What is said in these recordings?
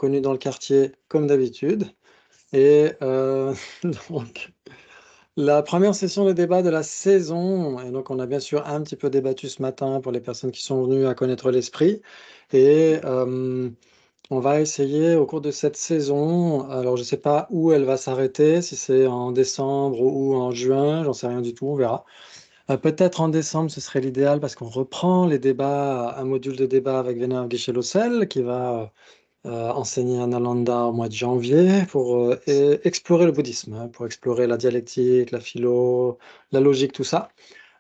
connu dans le quartier comme d'habitude. Et donc, la première session de débat de la saison, et donc on a bien sûr un petit peu débattu ce matin pour les personnes qui sont venues à connaître l'esprit. Et on va essayer au cours de cette saison, alors je ne sais pas où elle va s'arrêter, si c'est en décembre ou en juin, j'en sais rien du tout, on verra. Peut-être en décembre, ce serait l'idéal parce qu'on reprend les débats, un module de débat avec Vener Guichelocel qui va enseigner à Nalanda au mois de janvier pour explorer le bouddhisme, hein, pour explorer la dialectique, la philo, la logique, tout ça.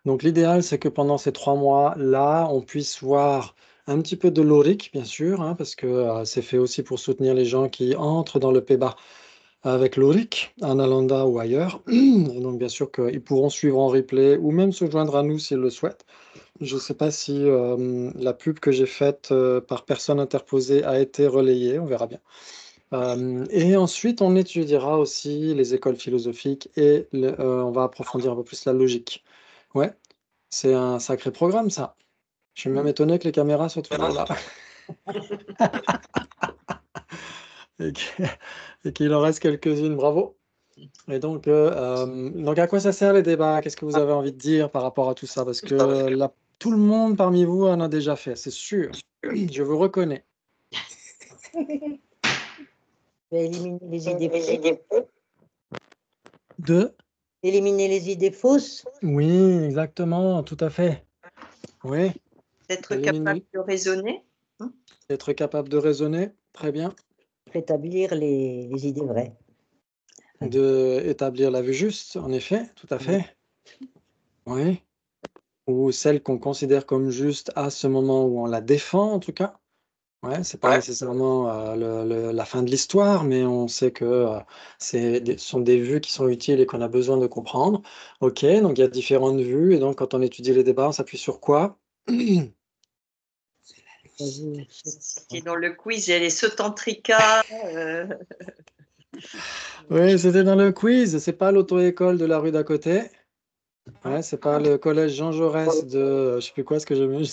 Donc l'idéal, c'est que pendant ces 3 mois-là, on puisse voir un petit peu de l'oric, bien sûr, hein, parce que c'est fait aussi pour soutenir les gens qui entrent dans le PEBA avec l'oric, à Nalanda ou ailleurs. Et donc bien sûr qu'ils pourront suivre en replay ou même se joindre à nous s'ils le souhaitent. Je ne sais pas si la pub que j'ai faite par personne interposée a été relayée, on verra bien. Et ensuite, on étudiera aussi les écoles philosophiques et on va approfondir un peu plus la logique. Ouais, c'est un sacré programme, ça. Je suis même étonné que les caméras soient toujours là et qu'il en reste quelques-unes. Bravo. Et donc, à quoi ça sert les débats? Qu'est-ce que vous avez envie de dire par rapport à tout ça? Parce que là, tout le monde parmi vous en a déjà fait, c'est sûr. Je vous reconnais. Éliminer les idées fausses. Éliminer les idées fausses. Oui, exactement, tout à fait. Oui. D'être capable de raisonner. Être capable de raisonner, très bien. Rétablir les idées vraies. De établir la vue juste, en effet, tout à fait. Oui. Ou celle qu'on considère comme juste à ce moment où on la défend, en tout cas. Ouais, c'est pas nécessairement la fin de l'histoire, mais on sait que ce sont des vues qui sont utiles et qu'on a besoin de comprendre. Ok, donc il y a différentes vues, et donc quand on étudie les débats, on s'appuie sur quoi? C'était dans le quiz, il y a les Sotantrika. Oui, c'était dans le quiz, c'est pas l'auto-école de la rue d'à côté. Ouais, c'est pas le collège Jean Jaurès de je sais plus quoi, ce que j'ai mis.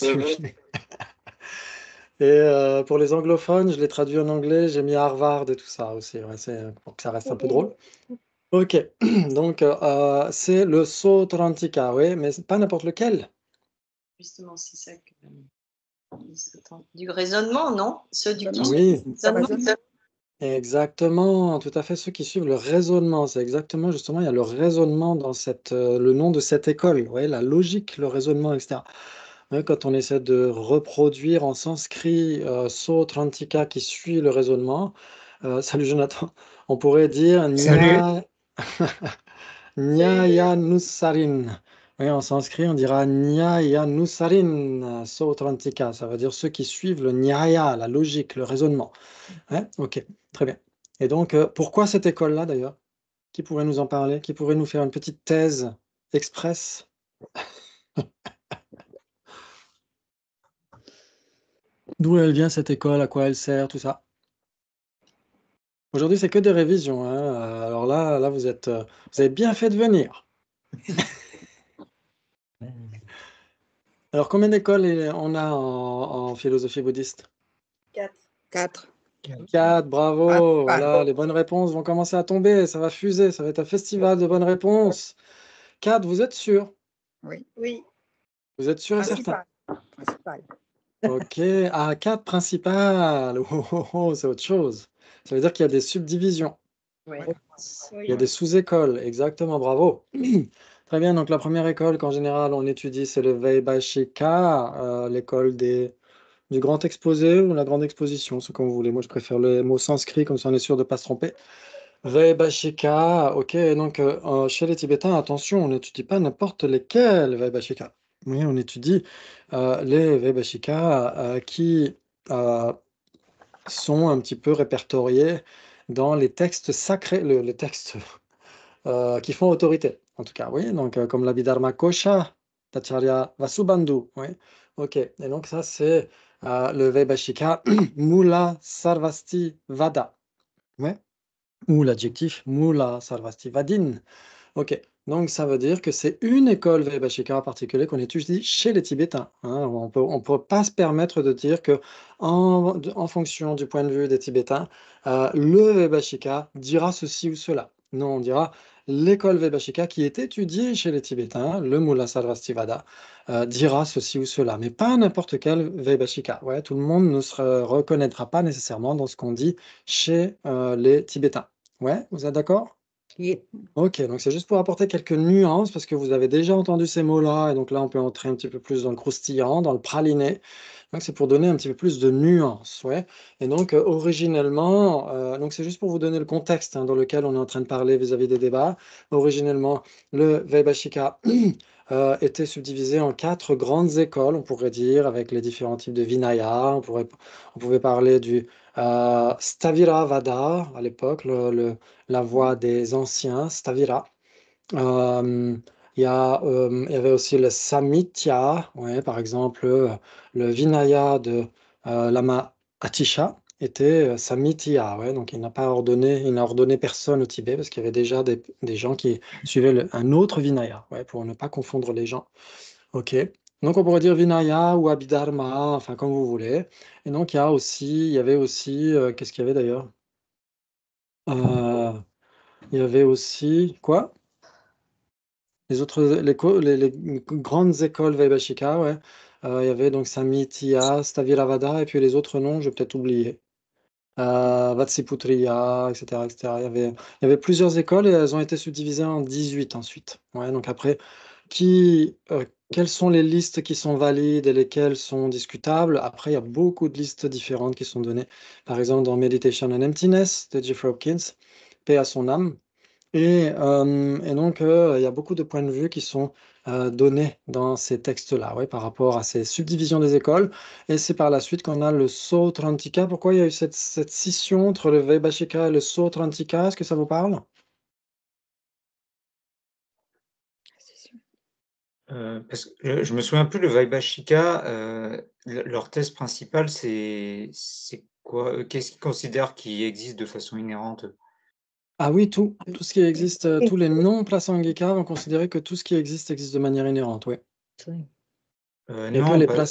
Et pour les anglophones, je l'ai traduit en anglais, j'ai mis Harvard et tout ça aussi, ouais, pour que ça reste un peu drôle. Ok, donc c'est le Sautrantika, oui, mais pas n'importe lequel. Justement, c'est ça que... Du raisonnement, non? Ceux du Oui, raisonnement. exactement, tout à fait, ceux qui suivent le raisonnement, c'est exactement, justement, il y a le raisonnement dans le nom de cette école, ouais, la logique, le raisonnement, etc. Ouais, quand on essaie de reproduire en sanskrit Sautrantika qui suit le raisonnement, salut Jonathan, on pourrait dire Nyayanusarin. Oui, en sanskrit, on dira Nyayanusarin Sautrantika. Ça veut dire ceux qui suivent le Nyaya, la logique, le raisonnement. Ouais, ok, très bien. Et donc, pourquoi cette école-là d'ailleurs? Qui pourrait nous en parler? Qui pourrait nous faire une petite thèse express? D'où elle vient cette école? À quoi elle sert? Tout ça. Aujourd'hui, c'est que des révisions, hein. Alors là, vous avez bien fait de venir. Alors, combien d'écoles on a en philosophie bouddhiste? 4. 4, bravo. Voilà, les bonnes réponses vont commencer à tomber. Ça va fuser. Ça va être un festival de bonnes réponses. 4, vous êtes sûr? Oui. Vous êtes sûr et certain? Principal. Ok. Ah, 4 principales. Oh, c'est autre chose. Ça veut dire qu'il y a des subdivisions. Oui. Il y a des sous-écoles. Exactement, bravo. Très bien. Donc, la première école qu'en général on étudie, c'est le Vaibhashika, l'école du grand exposé ou la grande exposition, ce que vous voulez. Moi, je préfère le mot sanskrit, comme ça on est sûr de ne pas se tromper. Vaibhashika, ok, donc chez les Tibétains, attention, on n'étudie pas n'importe lesquels Vaibhashika. Oui, on étudie les Vaibhashika qui sont un petit peu répertoriés dans les textes sacrés, les textes qui font autorité, en tout cas, oui, donc comme l'Abhidharma Kosha, Tacharya Vasubandhu, oui, ok, et donc ça c'est le Vaibhashika Mula Sarvasti Vada, ouais, ou l'adjectif Mula Sarvasti Vadin, ok, Donc, ça veut dire que c'est une école Vaibhashika en particulier qu'on étudie chez les Tibétains, hein. On peut pas se permettre de dire que, en fonction du point de vue des Tibétains, le Vaibhashika dira ceci ou cela. Non, on dira l'école Vaibhashika qui est étudiée chez les Tibétains, le Mula Sarvastivada, dira ceci ou cela, mais pas n'importe quel Vaibhashika. Ouais, tout le monde ne se reconnaîtra pas nécessairement dans ce qu'on dit chez les Tibétains. Ouais, vous êtes d'accord? Qui- Ok, donc c'est juste pour apporter quelques nuances, parce que vous avez déjà entendu ces mots-là, et donc là on peut entrer un petit peu plus dans le croustillant, dans le praliné. Donc c'est pour donner un petit peu plus de nuances, ouais. Et donc originellement, donc c'est juste pour vous donner le contexte, hein, dans lequel on est en train de parler vis-à-vis des débats. Originellement, le Vaibhashika était subdivisé en 4 grandes écoles, on pourrait dire, avec les différents types de Vinaya. On pouvait parler du Stavira Vada à l'époque, la voie des anciens, Stavira. Euh, il y avait aussi le Sammitya, ouais, par exemple, le Vinaya de Lama Atisha était Sammitya, ouais, donc il n'a ordonné personne au Tibet parce qu'il y avait déjà des gens qui suivaient un autre Vinaya, ouais, pour ne pas confondre les gens. Ok. Donc on pourrait dire Vinaya ou Abhidharma, enfin comme vous voulez. Et donc il y avait aussi, qu'est-ce qu'il y avait d'ailleurs? Euh, il y avait aussi, quoi? Les grandes écoles Vaibhashika, ouais. Il y avait donc Sammitya, Staviravada, et puis les autres noms, je vais peut-être oublier. Vatsiputriya, etc., etc. Il y avait plusieurs écoles et elles ont été subdivisées en 18 ensuite. Ouais, donc après, quelles sont les listes qui sont valides et lesquelles sont discutables? Après, il y a beaucoup de listes différentes qui sont données. Par exemple, dans Meditation on Emptiness de Jeffrey Hopkins, paix à son âme. Et donc, il y a beaucoup de points de vue qui sont donnés dans ces textes-là, ouais, par rapport à ces subdivisions des écoles. Et c'est par la suite qu'on a le Sautrantika. Pourquoi il y a eu cette scission entre le Vaibhashika et le Sautrantika? Est-ce que ça vous parle? Parce que je me souviens plus, le Vaibhashika, leur thèse principale, c'est quoi? Qu'est-ce qu'ils considèrent qui existe de façon inhérente? Ah oui, tout ce qui existe, tous les non-prasangika vont considérer que tout ce qui existe de manière inhérente, oui. Et que Non, les pas,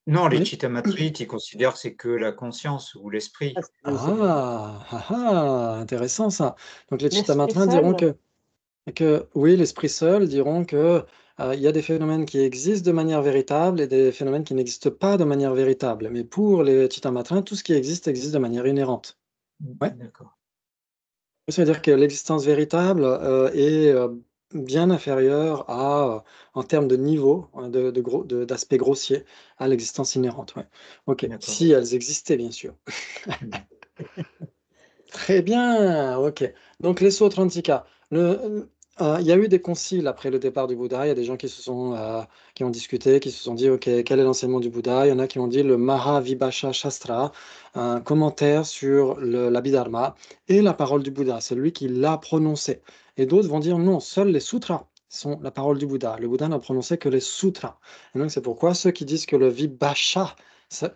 non, les oui. Chittamatrites, ils considèrent que c'est que la conscience ou l'esprit. Intéressant ça. Donc les L'esprit Chittamatrins diront seul. que oui, l'esprit seul diront que il y a des phénomènes qui existent de manière véritable et des phénomènes qui n'existent pas de manière véritable. Mais pour les Chittamatrins, tout ce qui existe de manière inhérente. Ouais. D'accord. Ça veut dire que l'existence véritable est bien inférieure en termes de niveau, hein, d'aspect grossier, à l'existence inhérente. Ouais. Ok, D'accord. si elles existaient, bien sûr. Très bien, ok. Donc les Sautrantika. Il y a eu des conciles après le départ du Bouddha. Il y a des gens qui ont discuté, qui se sont dit, ok, quel est l'enseignement du Bouddha? Il y en a qui ont dit le Mahavibhasha Shastra, un commentaire sur l'Abhidharma et la parole du Bouddha, c'est lui qui l'a prononcé. Et d'autres vont dire non, seuls les sutras sont la parole du Bouddha. Le Bouddha n'a prononcé que les sutras. Et donc c'est pourquoi ceux qui disent que le Vibhasha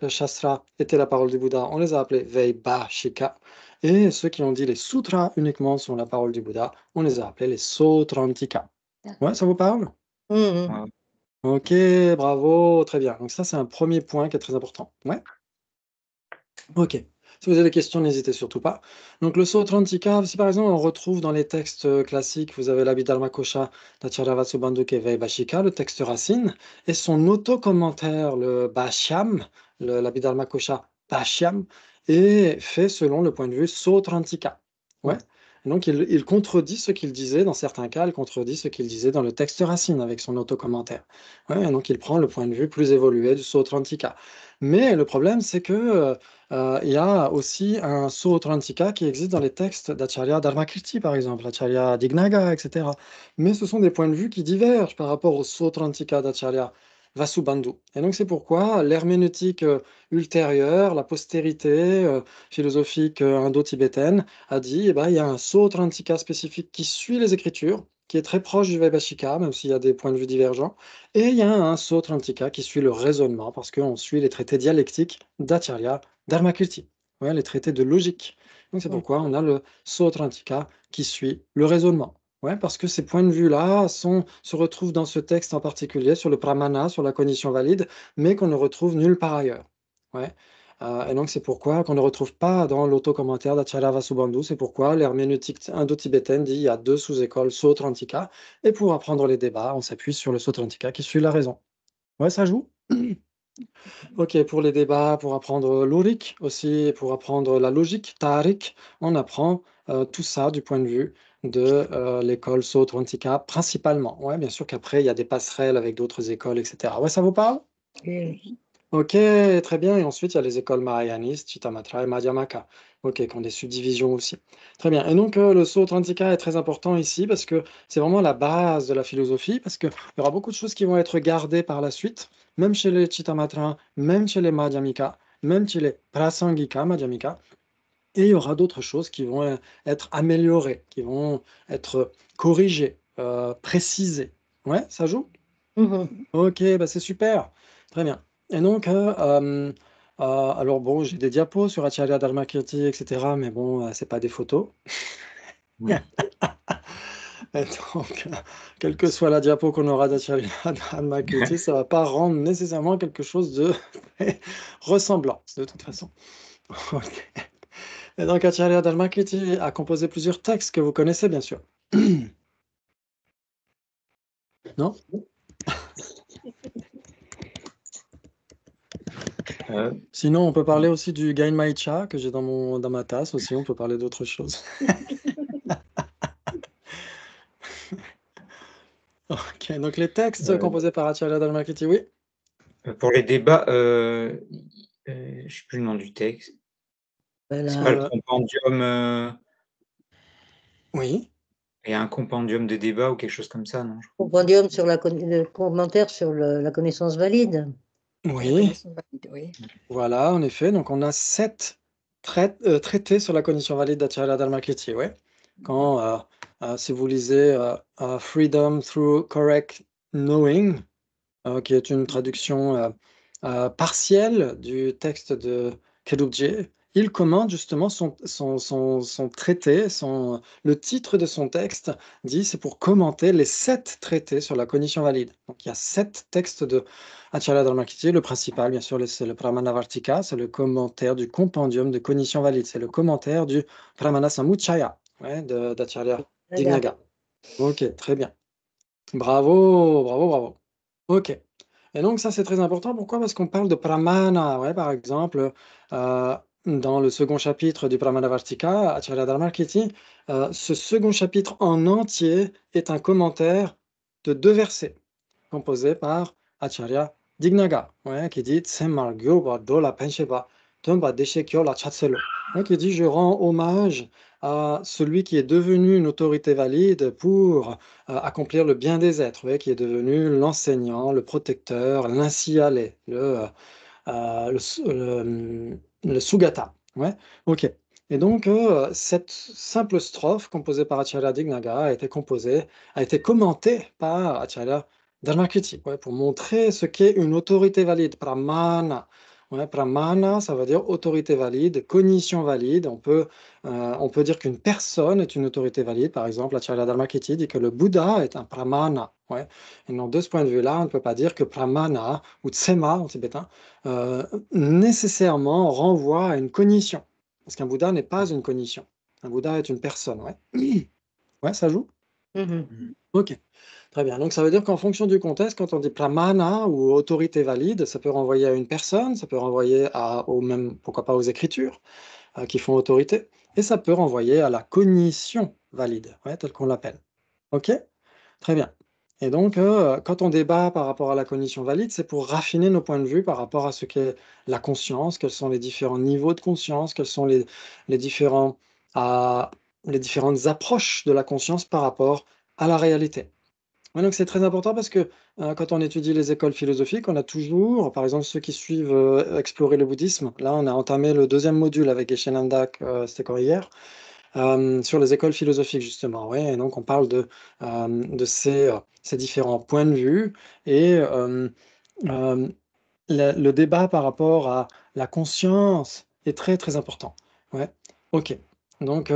Shastra était la parole du Bouddha, on les a appelés Vaibhashika. Et ceux qui ont dit les sutras uniquement sont la parole du Bouddha, on les a appelés les Sautrantika. Ouais, ça vous parle? Mhm. Ouais. Ok, bravo, très bien. Donc ça, c'est un premier point qui est très important. Ouais, ok. Si vous avez des questions, n'hésitez surtout pas. Donc le Sautrantika, si par exemple on retrouve dans les textes classiques, vous avez l'Abhidharma Kosha d'Acharya Vasubandhu Vaibhashika, le texte racine, et son auto-commentaire, le Bhashyam, l'Abhidharma Kosha Bhashyam, est fait selon le point de vue Sautrantika. Ouais. Et donc il contredit ce qu'il disait, dans certains cas, il contredit ce qu'il disait dans le texte racine avec son auto-commentaire. Ouais, et donc il prend le point de vue plus évolué du Sautrantika. Mais le problème, c'est que il y a aussi un Sautrantika qui existe dans les textes d'Acharya Dharmakirti, par exemple, Acharya Dignaga, etc. Mais ce sont des points de vue qui divergent par rapport au Sautrantika d'Acharya Vasubandhu. Et donc c'est pourquoi l'herméneutique ultérieure, la postérité philosophique indo-tibétaine a dit, eh ben, il y a un Sautrantika spécifique qui suit les Écritures, qui est très proche du Vaibhashika, même s'il y a des points de vue divergents. Et il y a un Sautrantika qui suit le raisonnement, parce qu'on suit les traités dialectiques d'Acharya Dharmakirti, ouais, les traités de logique. Donc c'est pourquoi on a le Sautrantika qui suit le raisonnement. Ouais, parce que ces points de vue-là se retrouvent dans ce texte en particulier, sur le pramana, sur la cognition valide, mais qu'on ne retrouve nulle part ailleurs. Ouais. Et donc, c'est pourquoi qu'on ne retrouve pas dans l'auto-commentaire d'Acharya Vasubandhu. C'est pourquoi l'herméneutique indo-tibétaine dit il y a deux sous-écoles, Sautrantika. Et pour apprendre les débats, on s'appuie sur le Sautrantika qui suit la raison. Ouais, ça joue? Ok, pour les débats, pour apprendre l'orik aussi, pour apprendre la logique, tarik, on apprend tout ça du point de vue de l'école Sautrantika principalement. Ouais, bien sûr qu'après, il y a des passerelles avec d'autres écoles, etc. Ouais, ça vous parle? Oui. Ok, très bien. Et ensuite, il y a les écoles Mahayanistes, Chittamatra et Madhyamaka, ok, qui ont des subdivisions aussi. Très bien. Et donc, le Sautrantika est très important ici parce que c'est vraiment la base de la philosophie, parce qu'il y aura beaucoup de choses qui vont être gardées par la suite, même chez les Chittamatra, même chez les Madhyamika, même chez les Prasangika, Madhyamika. Et il y aura d'autres choses qui vont être améliorées, qui vont être corrigées, précisées. Ouais, ça joue? Mhm. Ok, bah c'est super. Très bien. Et donc, alors bon, j'ai des diapos sur Acharya Dharmakirti, etc. Mais bon, c'est pas des photos. Et donc, quelle que soit la diapo qu'on aura d'Acharya Dharmakirti, ça va pas rendre nécessairement quelque chose de ressemblant, de toute façon. Ok. Et donc, Acharya Dharmakirti a composé plusieurs textes que vous connaissez, bien sûr. Non? Euh, Sinon, on peut parler aussi du Gainmaicha que j'ai dans ma tasse aussi. On peut parler d'autre chose. Ok, donc les textes euh, composés par Acharya Dharmakirti, oui. pour les débats, je ne sais plus le nom du texte. C'est pas le Voilà. compendium, Oui, il y a un compendium de débats ou quelque chose comme ça, non? Compendium sur le commentaire sur la connaissance valide. La oui, connaissance valide, oui. voilà, en effet. Donc on a 7 traités sur la cognition valide d'Acharya Dharmakirti, oui. Quand, si vous lisez Freedom through Correct Knowing, qui est une traduction partielle du texte de Kedubje, il commente justement son traité, le titre de son texte dit c'est pour commenter les 7 traités sur la cognition valide. Donc il y a 7 textes de Acharya Dharmakirti. Le principal, bien sûr, c'est le Pramanavartika, c'est le commentaire du compendium de cognition valide, c'est le commentaire du Pramana Samuchaya ouais, d'Acharya Regarde. Dignaga. Ok, très bien. Bravo, bravo, bravo. Ok. Et donc ça c'est très important. Pourquoi? Parce qu'on parle de pramana. Ouais, par exemple, dans le second chapitre du Pramanavartika, Acharya Dharmakirti, ce second chapitre en entier est un commentaire de 2 versets composé par Acharya Dignaga, ouais, qui dit Tsemmargyo ba dola pensheba, tumba deshekyo la chatselo. Ouais, qui dit je rends hommage à celui qui est devenu une autorité valide pour accomplir le bien des êtres, ouais, qui est devenu l'enseignant, le protecteur, l'insiale, le Sugata. Ouais, ok. Et donc, cette simple strophe composée par Acharya Dignaga a été commentée par Acharya Dharmakirti, ouais, pour montrer ce qu'est une autorité valide, pramana. Ouais, pramana, ça veut dire autorité valide, cognition valide. On peut dire qu'une personne est une autorité valide. Par exemple, Acharya Dharmakirti dit que le Bouddha est un pramana. Ouais. Et donc, de ce point de vue-là, on ne peut pas dire que pramana ou tsema en tibétain nécessairement renvoie à une cognition. Parce qu'un Bouddha n'est pas une cognition. Un Bouddha est une personne, ouais. Ouais, ça joue? Mhm. Ok, très bien. Donc ça veut dire qu'en fonction du contexte, quand on dit pramana ou autorité valide, ça peut renvoyer à une personne, ça peut renvoyer au même, pourquoi pas aux écritures qui font autorité, et ça peut renvoyer à la cognition valide, ouais, telle qu'on l'appelle. Ok? Très bien. Et donc, quand on débat par rapport à la cognition valide, c'est pour raffiner nos points de vue par rapport à ce qu'est la conscience, quels sont les différents niveaux de conscience, quels sont les différents, ah, les différentes approches de la conscience par rapport à la réalité. Ouais, donc c'est très important parce que quand on étudie les écoles philosophiques, on a toujours, par exemple, ceux qui suivent explorer le bouddhisme. Là, on a entamé le deuxième module avec Geshe Nandak, c'était quand hier, sur les écoles philosophiques, justement. Ouais, et donc, on parle de ces différents points de vue et euh, le débat par rapport à la conscience est très, très important. Ouais, ok. Donc,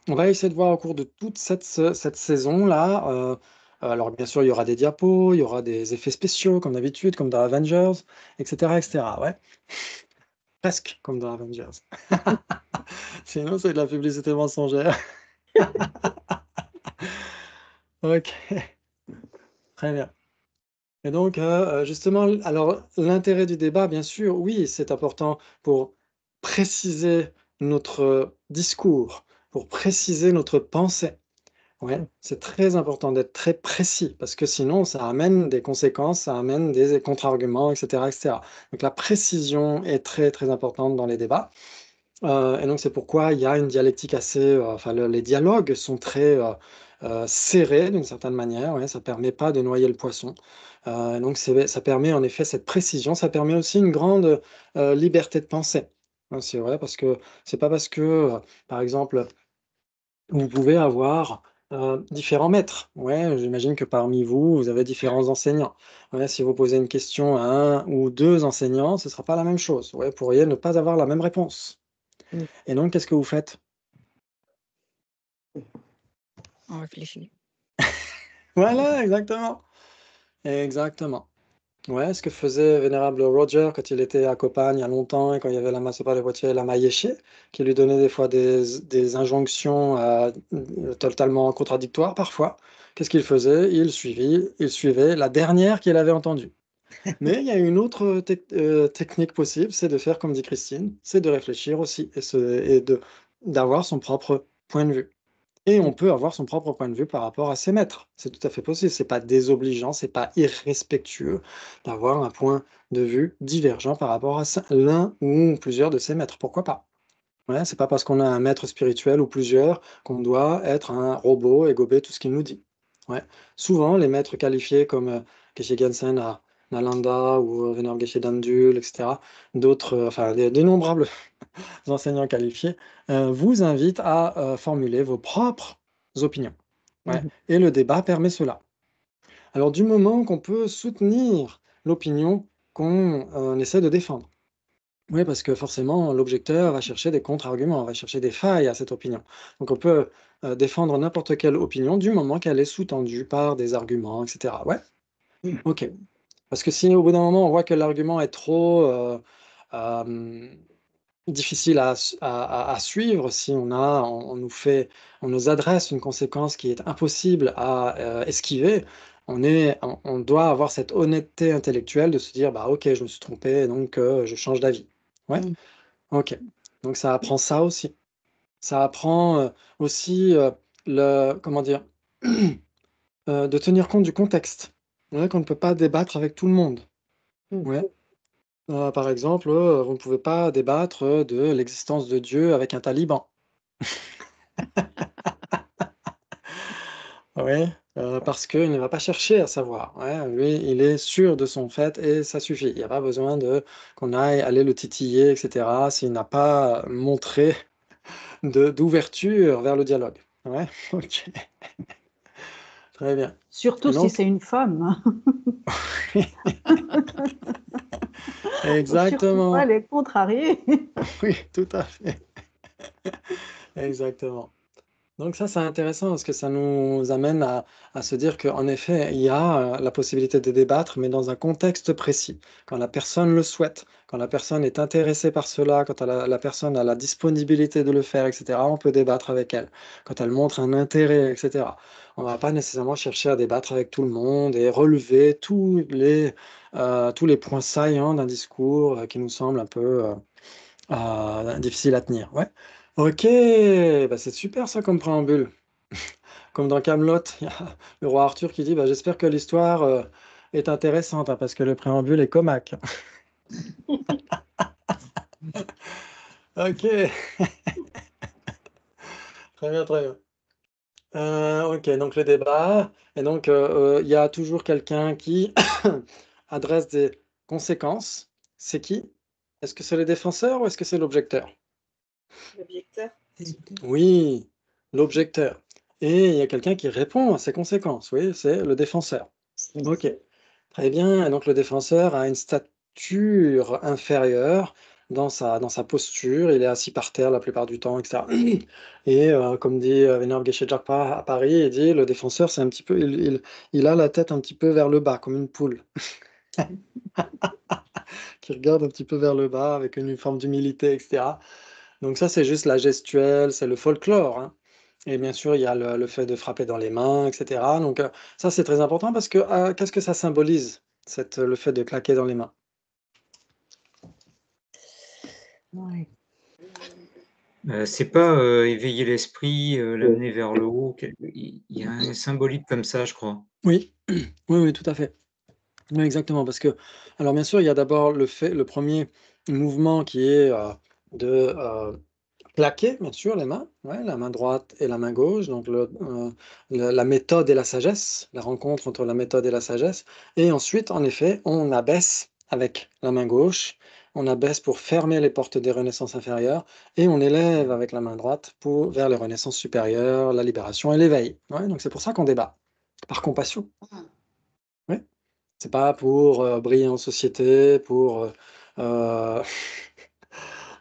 on va essayer de voir au cours de toute cette saison-là. Alors, bien sûr, il y aura des diapos, il y aura des effets spéciaux, comme d'habitude, comme dans Avengers, etc., etc. Ouais, presque comme dans Avengers. Sinon, c'est de la publicité mensongère. Ok, très bien. Et donc, justement, alors l'intérêt du débat, bien sûr, oui, c'est important pour préciser notre discours, pour préciser notre pensée. Ouais, c'est très important d'être très précis parce que sinon, ça amène des conséquences, ça amène des contre-arguments, etc., etc. Donc, la précision est très, très importante dans les débats. Et donc, c'est pourquoi il y a une dialectique assez. Enfin, les dialogues sont très serrés d'une certaine manière. Ouais, ça ne permet pas de noyer le poisson. Et donc, ça permet en effet cette précision. Ça permet aussi une grande liberté de pensée. Hein, c'est vrai, parce que c'est pas parce que, par exemple, vous pouvez avoir différents maîtres. Ouais, j'imagine que parmi vous, vous avez différents enseignants. Ouais, si vous posez une question à un ou deux enseignants, ce ne sera pas la même chose. Ouais, vous pourriez ne pas avoir la même réponse. Mm. Et donc, qu'est-ce que vous faites? On réfléchit. Voilà, exactement. Exactement. Ouais, ce que faisait Vénérable Roger quand il était à Copagne il y a longtemps et quand il y avait la Masopa de Poitiers et la Maïeché, qui lui donnait des fois des injonctions totalement contradictoires parfois. Qu'est-ce qu'il faisait? Il suivait la dernière qu'il avait entendue. Mais il y a une autre technique possible, c'est de faire comme dit Christine, c'est de réfléchir aussi d'avoir son propre point de vue. Et on peut avoir son propre point de vue par rapport à ses maîtres. C'est tout à fait possible. C'est pas désobligeant, c'est pas irrespectueux d'avoir un point de vue divergent par rapport à l'un ou plusieurs de ses maîtres. Pourquoi pas? Ouais, c'est pas parce qu'on a un maître spirituel ou plusieurs qu'on doit être un robot et gober tout ce qu'il nous dit. Ouais. Souvent, les maîtres qualifiés comme Geshe Gensen à Nalanda ou Venerable Geshe Dandul, etc., d'autres, enfin, d'innombrables enseignants qualifiés, vous invitent à formuler vos propres opinions. Ouais. Mhm. Et le débat permet cela. Alors, du moment qu'on peut soutenir l'opinion qu'on essaie de défendre. Oui, parce que forcément, l'objecteur va chercher des contre-arguments, va chercher des failles à cette opinion. Donc, on peut défendre n'importe quelle opinion du moment qu'elle est sous-tendue par des arguments, etc. Ouais, ok. Parce que si au bout d'un moment, on voit que l'argument est trop euh, difficile à suivre, si on nous adresse une conséquence qui est impossible à esquiver, on doit avoir cette honnêteté intellectuelle de se dire, bah ok, je me suis trompé, donc je change d'avis. Ouais, Mm. ok. Donc ça apprend ça aussi. Ça apprend aussi comment dire, de tenir compte du contexte. Ouais, qu'on ne peut pas débattre avec tout le monde. Mm. Ouais. Par exemple, vous ne pouvez pas débattre de l'existence de Dieu avec un taliban. Oui, parce qu'il ne va pas chercher à savoir. Ouais, lui, il est sûr de son fait et ça suffit. Il n'y a pas besoin qu'on aille aller le titiller, etc., s'il n'a pas montré d'ouverture vers le dialogue. Ouais, ok, très bien. Surtout Et si donc, c'est une femme. Faut surtout pas exactement. les contrarier. Oui, tout à fait. Exactement. Donc ça, c'est intéressant parce que ça nous amène à se dire qu'en effet, il y a la possibilité de débattre, mais dans un contexte précis, quand la personne le souhaite, quand la personne est intéressée par cela, quand la personne a la disponibilité de le faire, etc., on peut débattre avec elle. Quand elle montre un intérêt, etc. On ne va pas nécessairement chercher à débattre avec tout le monde et relever tous les points saillants d'un discours qui nous semble un peu difficile à tenir. Ouais. Ok, bah c'est super ça comme préambule. Comme dans Camelot, il y a le roi Arthur qui dit bah, j'espère que l'histoire est intéressante hein, parce que le préambule est comaque. Ok, très bien, très bien. Ok, donc le débat. Et donc il y a toujours quelqu'un qui adresse des conséquences. C'est qui? Est-ce que c'est le défenseur ou est-ce que c'est l'objecteur? L'objecteur. Oui, l'objecteur. Et il y a quelqu'un qui répond à ces conséquences. Oui, c'est le défenseur. Ok, très bien. Et donc le défenseur a une stature inférieure dans sa posture. Il est assis par terre la plupart du temps, etc. Et comme dit Vénère Geshe-Jakpa à Paris, il dit le défenseur, c'est un petit peu, il a la tête un petit peu vers le bas, comme une poule, qui regarde un petit peu vers le bas avec une forme d'humilité, etc. Donc ça, c'est juste la gestuelle, c'est le folklore, hein. Et bien sûr, il y a le fait de frapper dans les mains, etc. Donc ça, c'est très important parce que qu'est-ce que ça symbolise, le fait de claquer dans les mains? Ouais. C'est pas éveiller l'esprit, l'amener vers le haut. Il y a un symbolique comme ça, je crois. Oui, oui, oui, tout à fait. Oui, exactement, parce que, alors bien sûr, il y a d'abord le premier mouvement qui est de plaquer, bien sûr, les mains, ouais, la main droite et la main gauche, donc la méthode et la sagesse, la rencontre entre la méthode et la sagesse. Et ensuite, en effet, on abaisse avec la main gauche, on abaisse pour fermer les portes des renaissances inférieures, et on élève avec la main droite vers les renaissances supérieures, la libération et l'éveil. Ouais, donc c'est pour ça qu'on débat, par compassion. Ouais. C'est pas pour briller en société, pour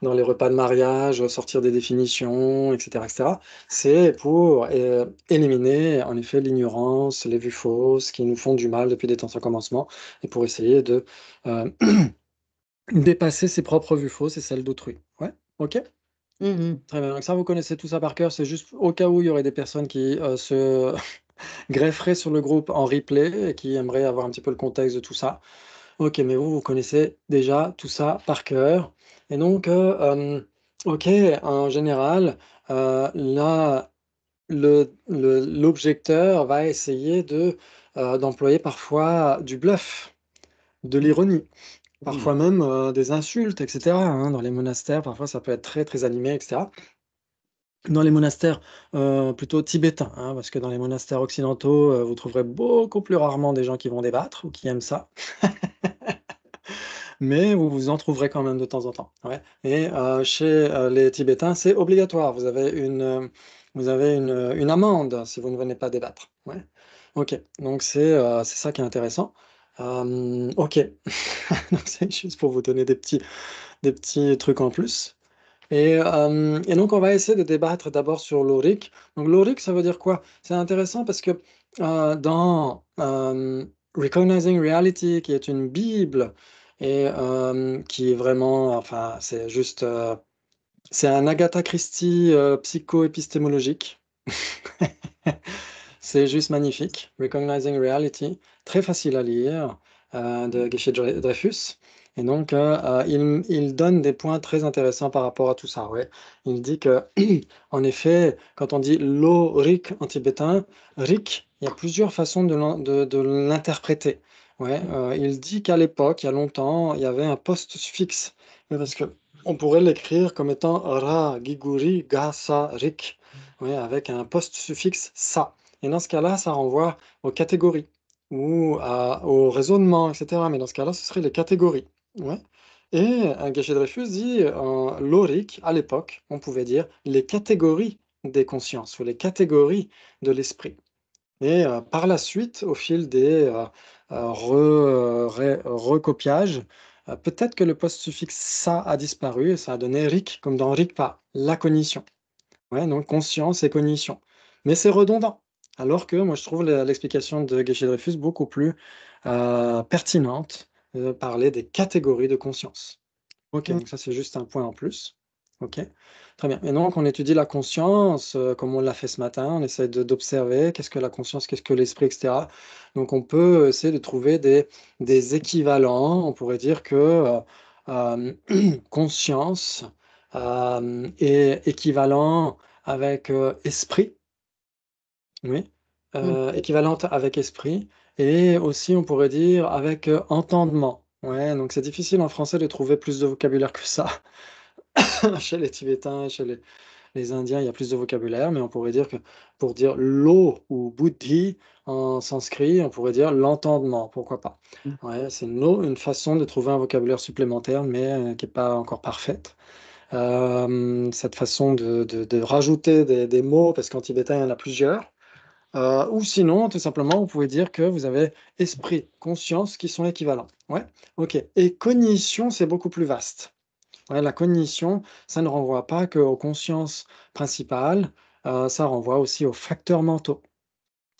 dans les repas de mariage, sortir des définitions, etc., etc. C'est pour éliminer, en effet, l'ignorance, les vues fausses qui nous font du mal depuis des temps sans commencement, et pour essayer de euh, dépasser ses propres vues fausses et celles d'autrui. Ouais, ok, Mhm. très bien. Donc ça, vous connaissez tout ça par cœur. C'est juste au cas où il y aurait des personnes qui se grefferaient sur le groupe en replay et qui aimeraient avoir un petit peu le contexte de tout ça. Ok, mais vous connaissez déjà tout ça par cœur. Et donc, ok, en général, là, l'objecteur va essayer d'employer parfois du bluff, de l'ironie, parfois même des insultes, etc., hein. Dans les monastères, parfois, ça peut être très, très animé, etc. Dans les monastères plutôt tibétains, hein, parce que dans les monastères occidentaux, vous trouverez beaucoup plus rarement des gens qui vont débattre ou qui aiment ça. Mais vous en trouverez quand même de temps en temps. Ouais. Et chez les Tibétains, c'est obligatoire. Vous avez une amende si vous ne venez pas débattre. Ouais. Ok, donc c'est ça qui est intéressant. Ok, donc c'est juste pour vous donner des petits trucs en plus. Et donc on va essayer de débattre d'abord sur l'Auric. Donc l'Auric, ça veut dire quoi? C'est intéressant parce que dans Recognizing Reality, qui est une Bible, et qui est vraiment, enfin, c'est juste, c'est un Agatha Christie psycho-épistémologique. C'est juste magnifique. Recognizing Reality, très facile à lire, de Geshe Dreyfus. Et donc, il donne des points très intéressants par rapport à tout ça. Ouais. Il dit que, en effet, quand on dit lo-rik en tibétain, rik, il y a plusieurs façons de l'interpréter. Ouais, il dit qu'à l'époque, il y a longtemps, il y avait un post-suffixe. Mais parce que on pourrait l'écrire comme étant ra, giguri, ga, sa, rik. Ouais, avec un post-suffixe sa. Et dans ce cas-là, ça renvoie aux catégories ou au raisonnement, etc. Mais dans ce cas-là, ce seraient les catégories. Ouais. Et Geshe-Dreyfus dit, l'Auric, à l'époque, on pouvait dire les catégories des consciences ou les catégories de l'esprit. Et par la suite, au fil des recopiages, peut-être que le post-suffixe ça a disparu et ça a donné Rik, comme dans Rikpa, la cognition. Ouais, donc conscience et cognition. Mais c'est redondant. Alors que moi, je trouve l'explication de Geshe-Dreyfus beaucoup plus pertinente de parler des catégories de conscience. Ok, Mm. donc ça, c'est juste un point en plus. Ok, très bien. Et donc, on étudie la conscience, comme on l'a fait ce matin. On essaie d'observer qu'est-ce que la conscience, qu'est-ce que l'esprit, etc. Donc, on peut essayer de trouver des équivalents. On pourrait dire que conscience est équivalent avec esprit, oui, Mm. équivalente avec esprit, et aussi on pourrait dire avec entendement. Ouais, donc c'est difficile en français de trouver plus de vocabulaire que ça. Chez les Tibétains, chez les Indiens, il y a plus de vocabulaire, mais on pourrait dire que pour dire l'eau ou buddhi en sanskrit, on pourrait dire l'entendement, pourquoi pas. Ouais, c'est une façon de trouver un vocabulaire supplémentaire, mais qui n'est pas encore parfaite. Cette façon de rajouter des mots, parce qu'en tibétain, il y en a plusieurs. Ou sinon, tout simplement, vous pouvez dire que vous avez esprit, conscience qui sont équivalents. Ouais, ok. Et cognition, c'est beaucoup plus vaste. Ouais, la cognition, ça ne renvoie pas qu'aux consciences principales, ça renvoie aussi aux facteurs mentaux.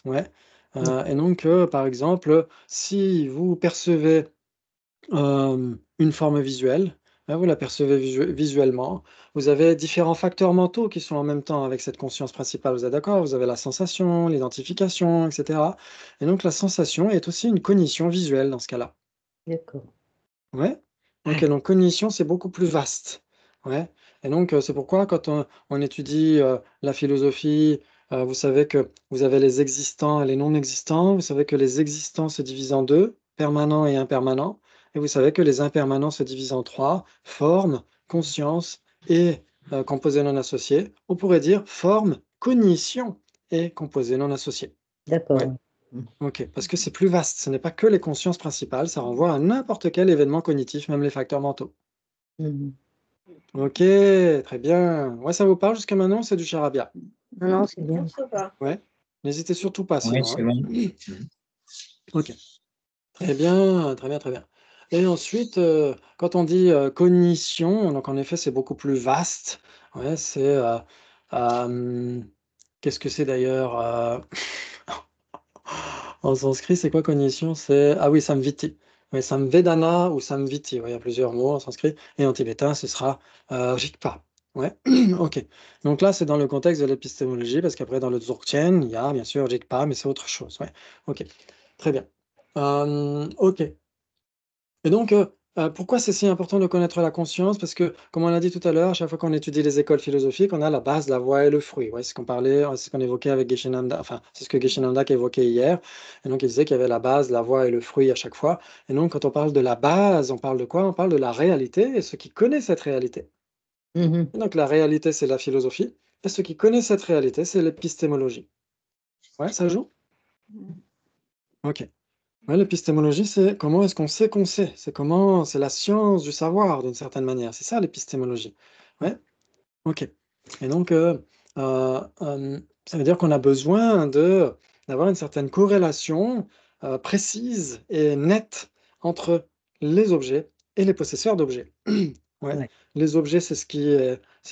Ouais. Et donc, par exemple, si vous percevez une forme visuelle, hein, vous la percevez visuellement, vous avez différents facteurs mentaux qui sont en même temps avec cette conscience principale, vous êtes d'accord? Vous avez la sensation, l'identification, et cetera. Et donc la sensation est aussi une cognition visuelle dans ce cas-là. D'accord. Ouais. OK, donc cognition, c'est beaucoup plus vaste. Ouais. Et donc, c'est pourquoi quand on étudie, la philosophie, vous savez que vous avez les existants et les non existants. Vous savez que les existants se divisent en 2, permanents et impermanents. Et vous savez que les impermanents se divisent en 3, forme, conscience et composés non associés. On pourrait dire forme, cognition et composés non associés. D'accord. Ouais. OK, parce que c'est plus vaste, ce n'est pas que les consciences principales, ça renvoie à n'importe quel événement cognitif, même les facteurs mentaux. Mhm. OK, très bien. Ouais, ça vous parle jusqu'à maintenant, c'est du charabia? Non, non, c'est bien. Non, ça va. Ouais. N'hésitez surtout pas Oui, sinon, c'est hein. bon. OK. Très bien, très bien, très bien. Et ensuite, quand on dit, cognition, donc en effet, c'est beaucoup plus vaste. Ouais, c'est, qu'est-ce que c'est d'ailleurs, en sanskrit, c'est quoi cognition? C'est ah oui, samviti. Oui, samvedana ou samviti. Ouais, il y a plusieurs mots en sanskrit et en tibétain, ce sera rigpa. Ouais, OK. Donc là, c'est dans le contexte de l'épistémologie parce qu'après dans le Dzogchen, il y a bien sûr rigpa, mais c'est autre chose. Ouais, OK. Très bien. OK. Et donc, pourquoi c'est si important de connaître la conscience? Parce que, comme on l'a dit tout à l'heure, à chaque fois qu'on étudie les écoles philosophiques, on a la base, la voie et le fruit. Ouais, c'est ce qu'on parlait, c'est ce qu'on évoquait avec Geshe-Namda, enfin, c'est ce que Geshe-Namda évoquait hier. Et donc, il disait qu'il y avait la base, la voie et le fruit à chaque fois. Et donc, quand on parle de la base, on parle de quoi? On parle de la réalité et ce qui connaît cette réalité. Mhm. Et donc, la réalité, c'est la philosophie. Et ce qui connaît cette réalité, c'est l'épistémologie. Ouais, ça joue? OK. Ouais, l'épistémologie, c'est comment est-ce qu'on sait qu'on sait? C'est comment, c'est la science du savoir d'une certaine manière. C'est ça l'épistémologie. Ouais, OK. Et donc, ça veut dire qu'on a besoin d'avoir une certaine corrélation précise et nette entre les objets et les possesseurs d'objets. Ouais. Ouais. Les objets, c'est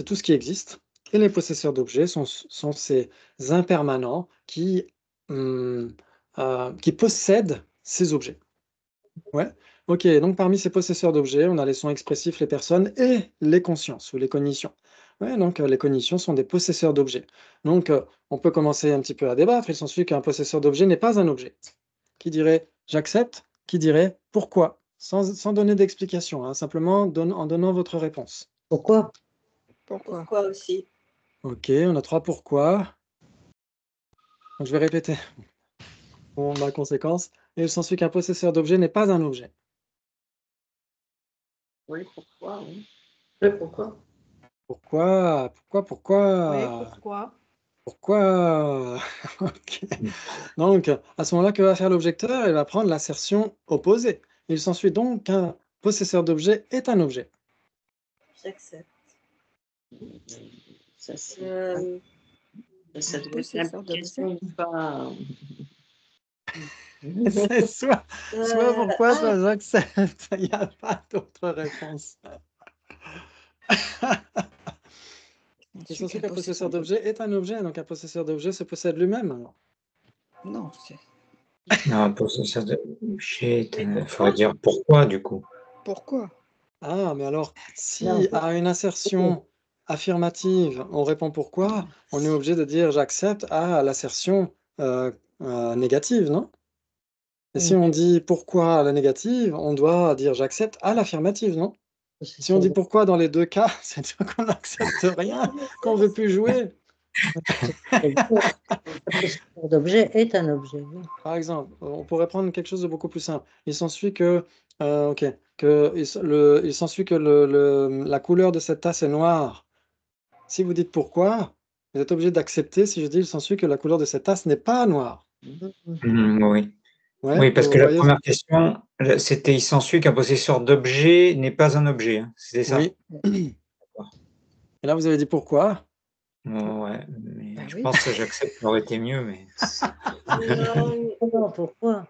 tout ce qui existe, et les possesseurs d'objets sont ces impermanents qui possèdent ces objets. Ouais. OK, donc parmi ces possesseurs d'objets, on a les sons expressifs, les personnes et les consciences ou les cognitions. Ouais, donc les cognitions sont des possesseurs d'objets. Donc on peut commencer un petit peu à débattre. Il s'ensuit qu'un possesseur d'objet n'est pas un objet. Qui dirait j'accepte? Qui dirait pourquoi? Sans donner d'explication, hein, simplement en donnant votre réponse. Pourquoi? Pourquoi Pourquoi aussi? OK, on a 3 pourquoi. Donc je vais répéter pour ma conséquence. Et il s'ensuit qu'un possesseur d'objet n'est pas un objet. Oui, pourquoi? Oui. Mais pourquoi? Pourquoi? Pourquoi? Oui, Pourquoi? pourquoi? Pourquoi? OK. Donc, à ce moment-là, que va faire l'objecteur? Il va prendre l'assertion opposée. Il s'ensuit donc qu'un possesseur d'objet est un objet. J'accepte. Ça, c'est ça Un doit être possesseur d'objet. l'implication ou pas. C'est soit pourquoi, soit j'accepte. Il n'y a pas d'autre réponse. Il s'ensuit qu'un possesseur d'objet est un objet, donc un possesseur d'objet se possède lui-même. Alors. Non, c'est Non, possesseur d'objet, Mais il pourquoi? faudrait dire pourquoi du coup. pourquoi? Ah, mais alors, Non, si à une assertion affirmative, on répond pourquoi, on est obligé de dire j'accepte à l'assertion négative, non? Et si on dit pourquoi à la négative, on doit dire j'accepte à l'affirmative, non? Si on dit pourquoi dans les deux cas, c'est-à-dire qu'on n'accepte rien, qu'on ne veut plus jouer. un possesseur d'objet est un objet. Oui. Par exemple, on pourrait prendre quelque chose de beaucoup plus simple. Il s'ensuit que, OK, il s'ensuit que la couleur de cette tasse est noire. Si vous dites pourquoi, vous êtes obligé d'accepter si je dis il s'ensuit que la couleur de cette tasse n'est pas noire. Oui. Ouais, Oui, parce vous que la voyez? première question, c'était il s'ensuit qu'un possesseur d'objet n'est pas un objet, hein. C'était ça? Oui. Et là, vous avez dit pourquoi? Ouais, mais Bah je oui. pense que j'accepte, ça aurait été mieux, mais Non, pourquoi?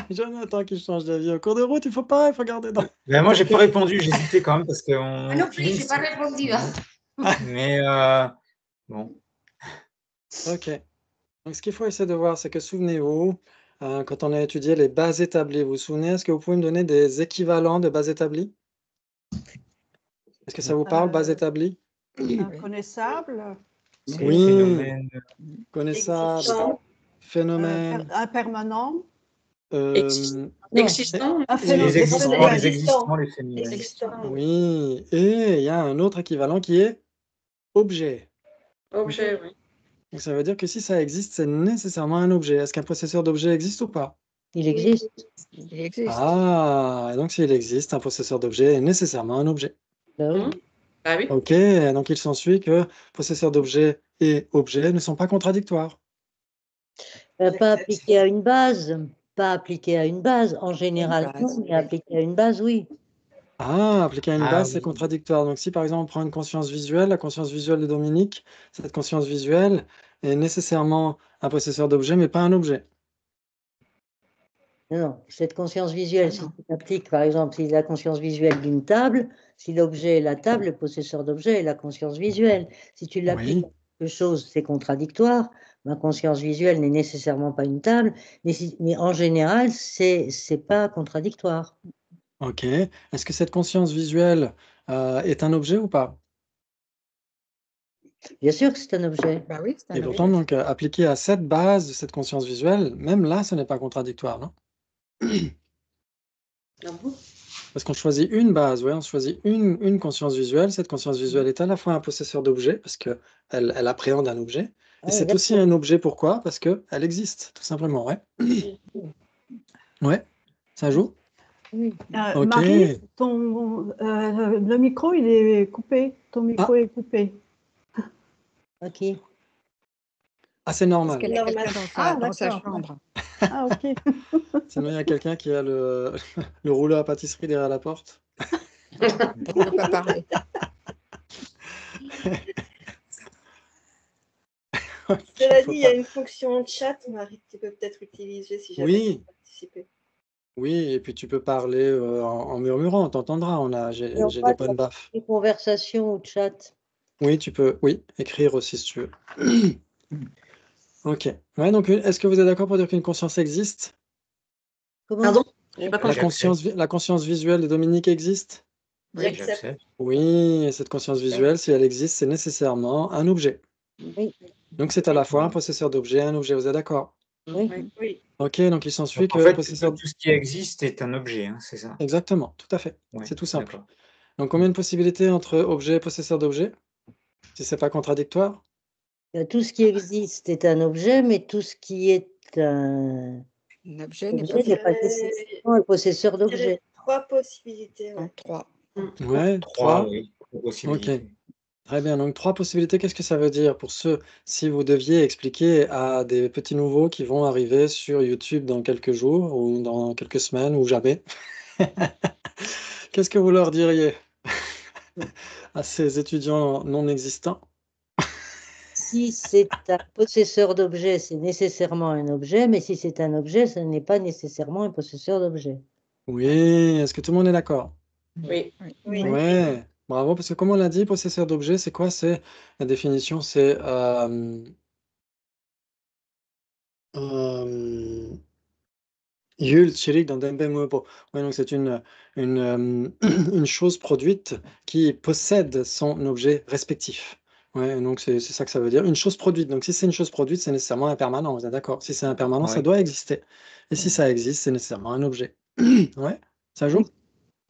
Jonathan qui change d'avis au cours de route, il faut garder dans. Ben, moi, j'ai pas répondu, j'hésitais quand même parce que Moi non plus, j'ai pas répondu. Hein. Mais bon. Ok. Donc, ce qu'il faut essayer de voir, c'est que souvenez-vous, quand on a étudié les bases établies, vous vous souvenez, est-ce que vous pouvez me donner des équivalents de bases établies? Est-ce que ça vous parle, base établie? Inconnaissable, C'est Oui. phénomène. Connaissable, Existant. phénomène, impermanent, euh, Existant. un Les phénomène. existants, les Existant. existants, les phénomènes. Existant. oui, et il y a un autre équivalent qui est objet. Objet, oui. Donc ça veut dire que si ça existe, c'est nécessairement un objet. Est-ce qu'un possesseur d'objet existe ou pas? Il existe. Il existe. Ah, et donc s'il existe, un possesseur d'objet est nécessairement un objet. Ben oui. Ah oui. Ok, donc il s'ensuit que possesseur d'objet et objet ne sont pas contradictoires. Pas appliqué à une base. Pas appliqué à une base. En général, base, non, mais appliqué à une base, oui. Ah, appliqué à une Ah base, c'est oui. contradictoire. Donc si par exemple on prend une conscience visuelle, la conscience visuelle de Dominique, cette conscience visuelle est nécessairement un possesseur d'objet, mais pas un objet. Non, non. Cette conscience visuelle, si tu appliques, par exemple, si la conscience visuelle d'une table, si l'objet est la table, le possesseur d'objet est la conscience visuelle. Si tu l'appliques Oui. à quelque chose, c'est contradictoire. Ma conscience visuelle n'est nécessairement pas une table, mais en général, c'est pas contradictoire. Ok. Est-ce que cette conscience visuelle est un objet ou pas? Bien sûr que c'est un objet. Bah oui, c'est un Et objet. pourtant, donc, appliqué à cette base de cette conscience visuelle, même là, ce n'est pas contradictoire, non? Ah bon? Parce qu'on choisit une base, ouais, on choisit une conscience visuelle. Cette conscience visuelle est à la fois un possesseur d'objet, parce qu'elle elle appréhende un objet, et Ah, c'est aussi un objet, pourquoi? Parce qu'elle existe, tout simplement, ouais. Ouais, ça joue? oui. Ok. Marie, le micro, il est coupé. Ton micro est coupé. Ok. Ah, c'est Parce normal. qu'elle a quelqu'un dans sa d'accord. chambre. Ah, ok. Sinon, il y a quelqu'un qui a le rouleau à pâtisserie derrière la porte. Elle ne peut pas parler. Cela dit, il y a une fonction chat, Marie, que tu peux peut-être utiliser si jamais tu Oui, veux participer. oui, et puis tu peux parler en murmurant, on t'entendra. Et on J'ai voit des bonnes baffes. des conversations ou chat. Oui, tu peux, oui, écrire aussi si tu veux. Ok. Ouais, donc est-ce que vous êtes d'accord pour dire qu'une conscience existe? Comment? Pardon? J'ai pas La compris. la conscience visuelle de Dominique existe? Oui, J'accepte. j'accepte. Oui, et cette conscience visuelle, si elle existe, c'est nécessairement un objet. Oui. Donc c'est à la fois un possesseur d'objet et un objet, vous êtes d'accord? Oui. Oui. Ok, donc il s'ensuit Donc, en que fait, possesseur... tout ce qui existe est un objet, hein, c'est ça? Exactement, tout à fait. Ouais, C'est tout simple. d'accord. Donc combien de possibilités entre objet et possesseur d'objet? Si c'est pas contradictoire? Tout ce qui existe est un objet, mais tout ce qui est un Un objet n'est objet pas n'est pas nécessairement un possesseur d'objet. 3 possibilités. en Ouais. 3. Ouais, 3, 3. oui, Ok, possibilités. très bien. Donc 3 possibilités, qu'est-ce que ça veut dire pour ceux, si vous deviez expliquer à des petits nouveaux qui vont arriver sur YouTube dans quelques jours ou dans quelques semaines ou jamais? Qu'est-ce que vous leur diriez à ces étudiants non existants? Si c'est un possesseur d'objet, c'est nécessairement un objet, mais si c'est un objet, ce n'est pas nécessairement un possesseur d'objet. Oui, est-ce que tout le monde est d'accord? Oui. Oui. Ouais, bravo, parce que comme on l'a dit, possesseur d'objet, c'est quoi? C'est la définition, c'est Yul Chirik dans Dembe Muepo. Ouais, donc c'est une chose produite qui possède son objet respectif. Ouais, donc c'est ça que ça veut dire. Une chose produite. Donc si c'est une chose produite, c'est nécessairement impermanent, vous êtes d'accord? Si c'est impermanent, ça Ouais. doit exister. Et si ça existe, c'est nécessairement un objet. Ouais, ça joue?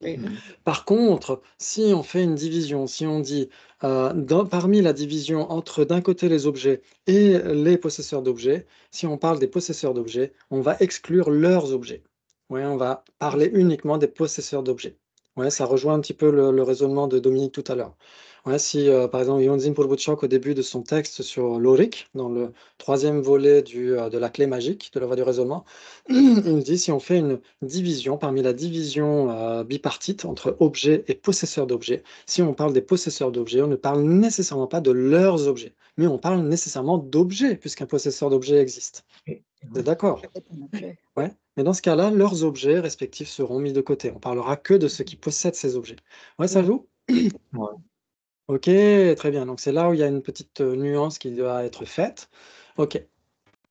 Oui. Par contre, si on fait une division, si on dit parmi la division entre d'un côté les objets et les possesseurs d'objets, si on parle des possesseurs d'objets, on va exclure leurs objets. Ouais, on va parler uniquement des possesseurs d'objets. Ouais, ça rejoint un petit peu le raisonnement de Dominique tout à l'heure. Ouais, si par exemple Yonzin Purbuchok, au début de son texte sur l'Auric, dans le troisième volet de la clé magique de la voie du raisonnement, il dit si on fait une division, parmi la division bipartite entre objet et possesseur d'objet, si on parle des possesseurs d'objets, on ne parle nécessairement pas de leurs objets. mais on parle nécessairement d'objets, puisqu'un possesseur d'objet existe. Vous êtes d'accord? C'est un objet. Ouais. Mais dans ce cas-là, leurs objets respectifs seront mis de côté. On parlera que de ceux qui possèdent ces objets. Ouais, ça joue? Ouais. Ok, très bien. Donc c'est là où il y a une petite nuance qui doit être faite. Ok,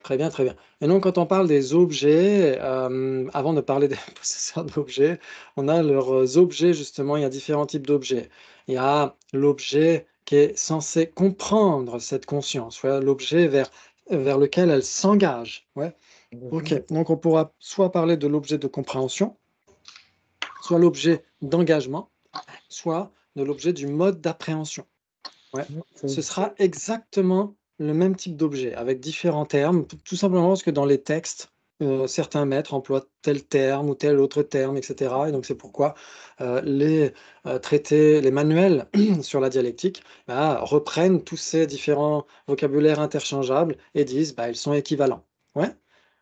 très bien, très bien. Et donc quand on parle des objets, avant de parler des possesseurs d'objets, on a leurs objets justement. Il y a différents types d'objets. Il y a l'objet qui est censé comprendre cette conscience, ouais, l'objet vers lequel elle s'engage. Ouais. Ok, donc on pourra soit parler de l'objet de compréhension, soit l'objet d'engagement, soit de l'objet du mode d'appréhension. Ouais. Ce sera exactement le même type d'objet, avec différents termes, tout simplement parce que dans les textes, certains maîtres emploient tel terme ou tel autre terme, etc. Et donc c'est pourquoi les traités, les manuels sur la dialectique reprennent tous ces différents vocabulaires interchangeables et disent ils sont équivalents. Ouais.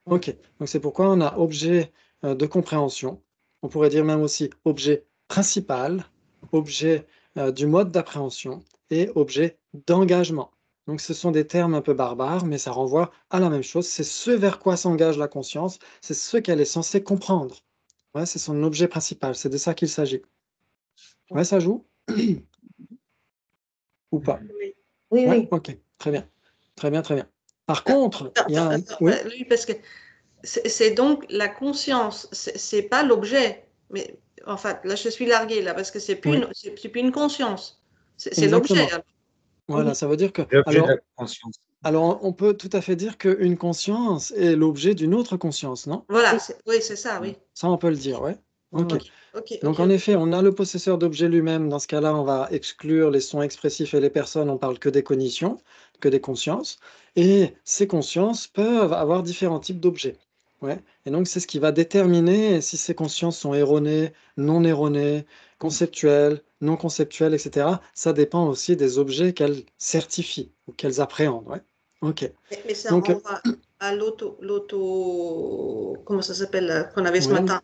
Ok, donc c'est pourquoi on a objet de compréhension, on pourrait dire même aussi objet principal, objet du mode d'appréhension et objet d'engagement. Donc ce sont des termes un peu barbares, mais ça renvoie à la même chose, c'est ce vers quoi s'engage la conscience, c'est ce qu'elle est censée comprendre. Ouais, c'est son objet principal, c'est de ça qu'il s'agit. Ouais, ça joue? Ou pas? Oui. Oui, Ouais, oui. ok, très bien. Très bien, très bien. Par contre, il y a un... Oui, Oui, parce que c'est donc la conscience, c'est pas l'objet. Mais enfin, là, je suis larguée, là, parce que c'est plus, oui, c'est plus une conscience. C'est l'objet. exactement. Alors. Voilà, ça veut dire que... L'objet de la conscience. Alors, on peut tout à fait dire qu'une conscience est l'objet d'une autre conscience, non? Voilà, oui, c'est ça, oui. Ça, on peut le dire, ouais. Ok. Ok, Donc, ok. en effet, on a le possesseur d'objet lui-même. Dans ce cas-là, on va exclure les sons expressifs et les personnes. On parle que des cognitions, que des consciences. Et ces consciences peuvent avoir différents types d'objets. Ouais. Et donc, c'est ce qui va déterminer si ces consciences sont erronées, non erronées, conceptuelles, non conceptuelles, etc. Ça dépend aussi des objets qu'elles certifient ou qu'elles appréhendent. Ouais. Ok. Mais ça, Donc, on va à comment ça s'appelle, qu'on avait ce ouais, matin?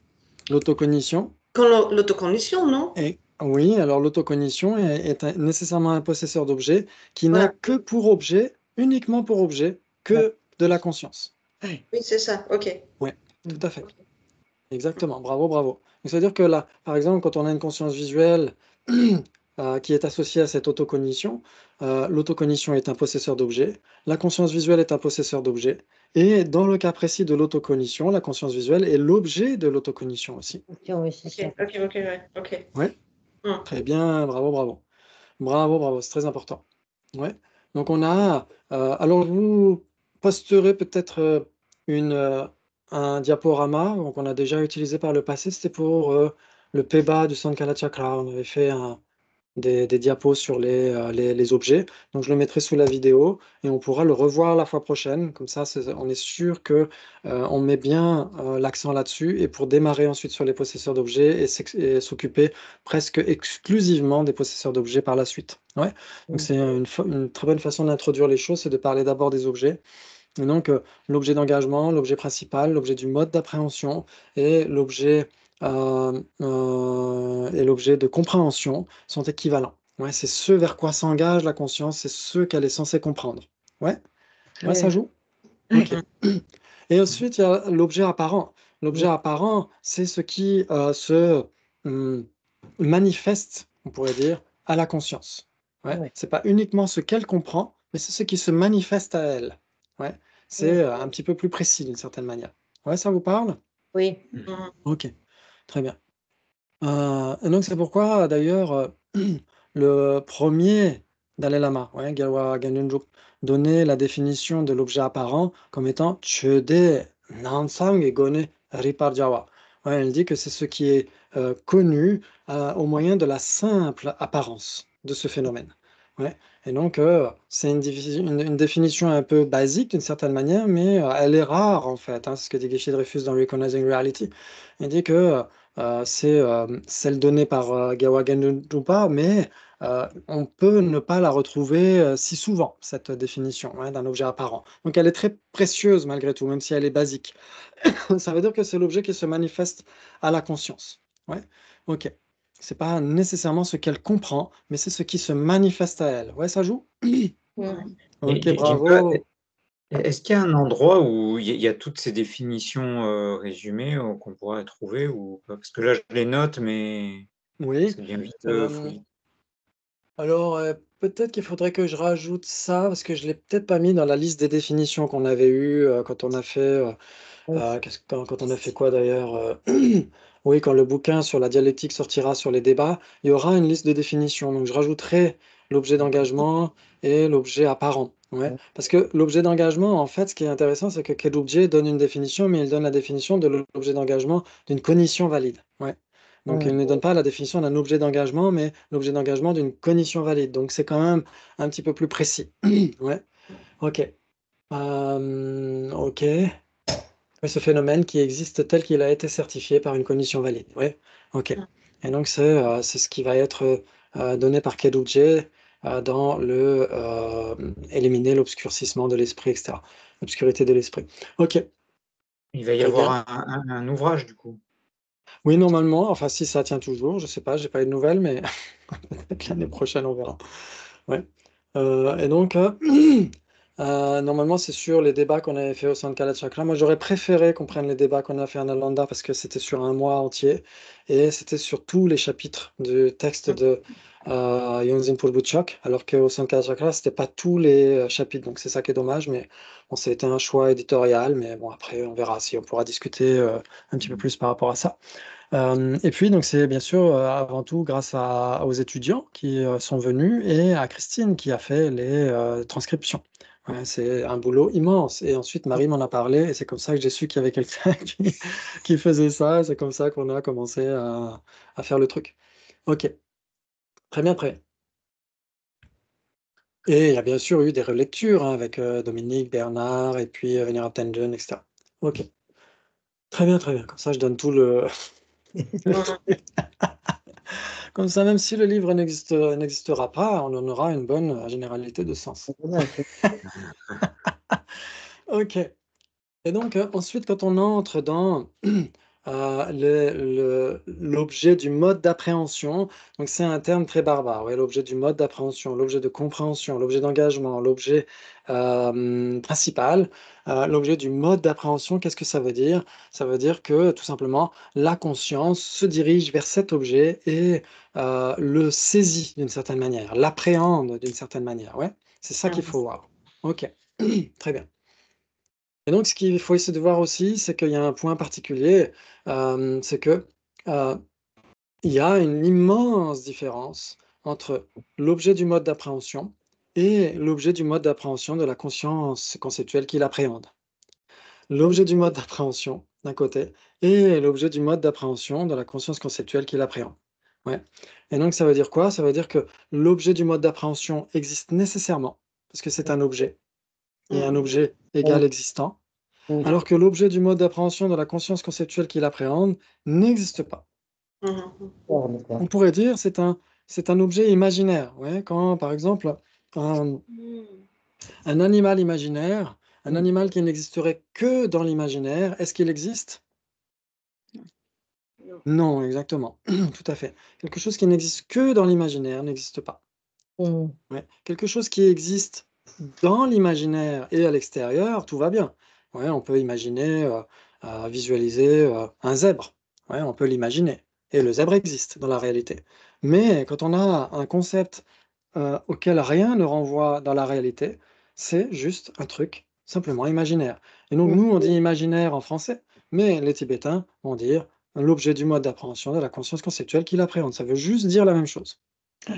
l'autocognition. L'autocognition, non? Et oui, alors l'autocognition est nécessairement un possesseur d'objet qui n'a Voilà. que pour objet, uniquement pour objet, que de la conscience. Oui, c'est ça, ok. Oui, tout à fait. Exactement, bravo, bravo. Donc, c'est-à-dire que là, par exemple, quand on a une conscience visuelle qui est associée à cette autocognition, l'autocognition est un possesseur d'objet, la conscience visuelle est un possesseur d'objet, et dans le cas précis de l'autocognition, la conscience visuelle est l'objet de l'autocognition aussi. Oui, c'est ça. Ok, ouais, ok. Ouais, Hmm. très bien, bravo, bravo. Bravo, bravo, c'est très important. Ouais. Donc on a, alors je vous posterai peut-être un diaporama qu'on a déjà utilisé par le passé. C'était pour le PEBA du Sankara Chakra. On avait fait des diapos sur les objets. Donc je le mettrai sous la vidéo et on pourra le revoir la fois prochaine. Comme ça, on est sûr que on met bien l'accent là-dessus. Et pour démarrer ensuite sur les possesseurs d'objets et s'occuper presque exclusivement des possesseurs d'objets par la suite. Ouais. Donc c'est une très bonne façon d'introduire les choses, c'est de parler d'abord des objets. Et donc, l'objet d'engagement, l'objet principal, l'objet du mode d'appréhension et l'objet de compréhension sont équivalents. Ouais, c'est ce vers quoi s'engage la conscience, c'est ce qu'elle est censée comprendre. Ouais, ouais, ça joue? Ok. Et ensuite, il y a l'objet apparent. L'objet apparent, c'est ce qui se manifeste, on pourrait dire, à la conscience. Ouais. C'est pas uniquement ce qu'elle comprend, mais c'est ce qui se manifeste à elle. Ouais. C'est un petit peu plus précis d'une certaine manière. Ouais, ça vous parle? Oui. Ok, très bien. Et donc c'est pourquoi d'ailleurs le premier Dalai Lama, ouais, Gyalwa Gangyonjuk, donnait la définition de l'objet apparent comme étant Chöde Nansang et Gone Riparjawa. Ouais, elle dit que c'est ce qui est connu au moyen de la simple apparence de ce phénomène. Ouais. Et donc c'est une définition un peu basique d'une certaine manière, mais elle est rare en fait. Hein, c'est ce que dit Geshe Dreyfus dans Recognizing Reality. Il dit que c'est celle donnée par Gyalwa Genpa, mais on peut ne pas la retrouver si souvent, cette définition d'un objet apparent. Donc elle est très précieuse malgré tout, même si elle est basique. Ça veut dire que c'est l'objet qui se manifeste à la conscience. Ouais, ok. C'est pas nécessairement ce qu'elle comprend, mais c'est ce qui se manifeste à elle. Ouais, ça joue? Ok, Et bravo. est-ce qu'il y a un endroit où il y a toutes ces définitions résumées qu'on pourrait trouver ou pas? Parce que là, je les note, mais Oui. ça devient vite Euh, fouillis. alors, peut-être qu'il faudrait que je rajoute ça, parce que je ne l'ai peut-être pas mis dans la liste des définitions qu'on avait eues quand on a fait. Quand on a fait quoi d'ailleurs? Oui, quand le bouquin sur la dialectique sortira sur les débats, il y aura une liste de définitions. Donc, je rajouterai l'objet d'engagement et l'objet apparent. Ouais. Parce que l'objet d'engagement, en fait, ce qui est intéressant, c'est que Kedubje donne une définition, mais il donne la définition de l'objet d'engagement d'une cognition valide. Ouais. Donc, il ne donne pas la définition d'un objet d'engagement, mais l'objet d'engagement d'une cognition valide. Donc, c'est quand même un petit peu plus précis. Ouais. OK. OK. Oui, ce phénomène qui existe tel qu'il a été certifié par une cognition valide. Oui, ok. Et donc, c'est ce qui va être donné par Kedubje dans éliminer l'obscurcissement de l'esprit, etc. L'obscurité de l'esprit. Ok, Il va y très bien. avoir un ouvrage, du coup. Oui, normalement, enfin, si ça tient toujours, je sais pas, j'ai pas eu de nouvelles, mais peut-être l'année prochaine, on verra. Ouais. Et donc, normalement, c'est sur les débats qu'on avait fait au Sankala Chakra. Moi, j'aurais préféré qu'on prenne les débats qu'on a fait en Nalanda parce que c'était sur un mois entier et c'était sur tous les chapitres du texte de Yonzin Pulbuchok, alors qu'au Sankala Chakra, c'était pas tous les chapitres. Donc, c'est ça qui est dommage, mais bon, c'était un choix éditorial. Mais bon, après, on verra si on pourra discuter un petit peu plus par rapport à ça. Et puis, donc, c'est bien sûr avant tout grâce aux étudiants qui sont venus et à Christine qui a fait les transcriptions. Ouais, c'est un boulot immense. Et ensuite, Marie m'en a parlé et c'est comme ça que j'ai su qu'il y avait quelqu'un qui faisait ça. C'est comme ça qu'on a commencé à faire le truc. Ok, très bien, très bien. Et il y a bien sûr eu des relectures hein, avec Dominique, Bernard et puis Venera Tengen, etc. Ok, très bien, très bien. Comme ça, je donne tout le. Comme ça, même si le livre n'existera pas, on en aura une bonne généralité de sens. Ok. Et donc, ensuite, quand on entre dans l'objet du mode d'appréhension, donc c'est un terme très barbare, ouais, l'objet du mode d'appréhension, l'objet de compréhension, l'objet d'engagement, l'objet principal, l'objet du mode d'appréhension, qu'est-ce que ça veut dire? Ça veut dire que tout simplement, la conscience se dirige vers cet objet et le saisit d'une certaine manière, l'appréhende d'une certaine manière. Ouais, c'est ça qu'il faut voir. Ok, très bien. Et donc, ce qu'il faut essayer de voir aussi, c'est qu'il y a un point particulier, c'est que il y a une immense différence entre l'objet du mode d'appréhension et l'objet du mode d'appréhension de la conscience conceptuelle qui l'appréhende. L'objet du mode d'appréhension, d'un côté, et l'objet du mode d'appréhension de la conscience conceptuelle qui l'appréhende. Ouais. Et donc, ça veut dire quoi? Ça veut dire que l'objet du mode d'appréhension existe nécessairement, parce que c'est un objet, et un objet égale existant, alors que l'objet du mode d'appréhension de la conscience conceptuelle qu'il appréhende n'existe pas. On pourrait dire c'est un objet imaginaire. Ouais, quand, par exemple, un animal imaginaire, un animal qui n'existerait que dans l'imaginaire, est-ce qu'il existe? Non, exactement. Tout à fait. Quelque chose qui n'existe que dans l'imaginaire n'existe pas. Ouais. Quelque chose qui existe dans l'imaginaire et à l'extérieur, tout va bien. Ouais, on peut imaginer, visualiser un zèbre. Ouais, on peut l'imaginer. Et le zèbre existe dans la réalité. Mais quand on a un concept auquel rien ne renvoie dans la réalité, c'est juste un truc simplement imaginaire. Et donc nous, on dit imaginaire en français, mais les Tibétains vont dire l'objet du mode d'appréhension de la conscience conceptuelle qu'il appréhende. Ça veut juste dire la même chose. Ça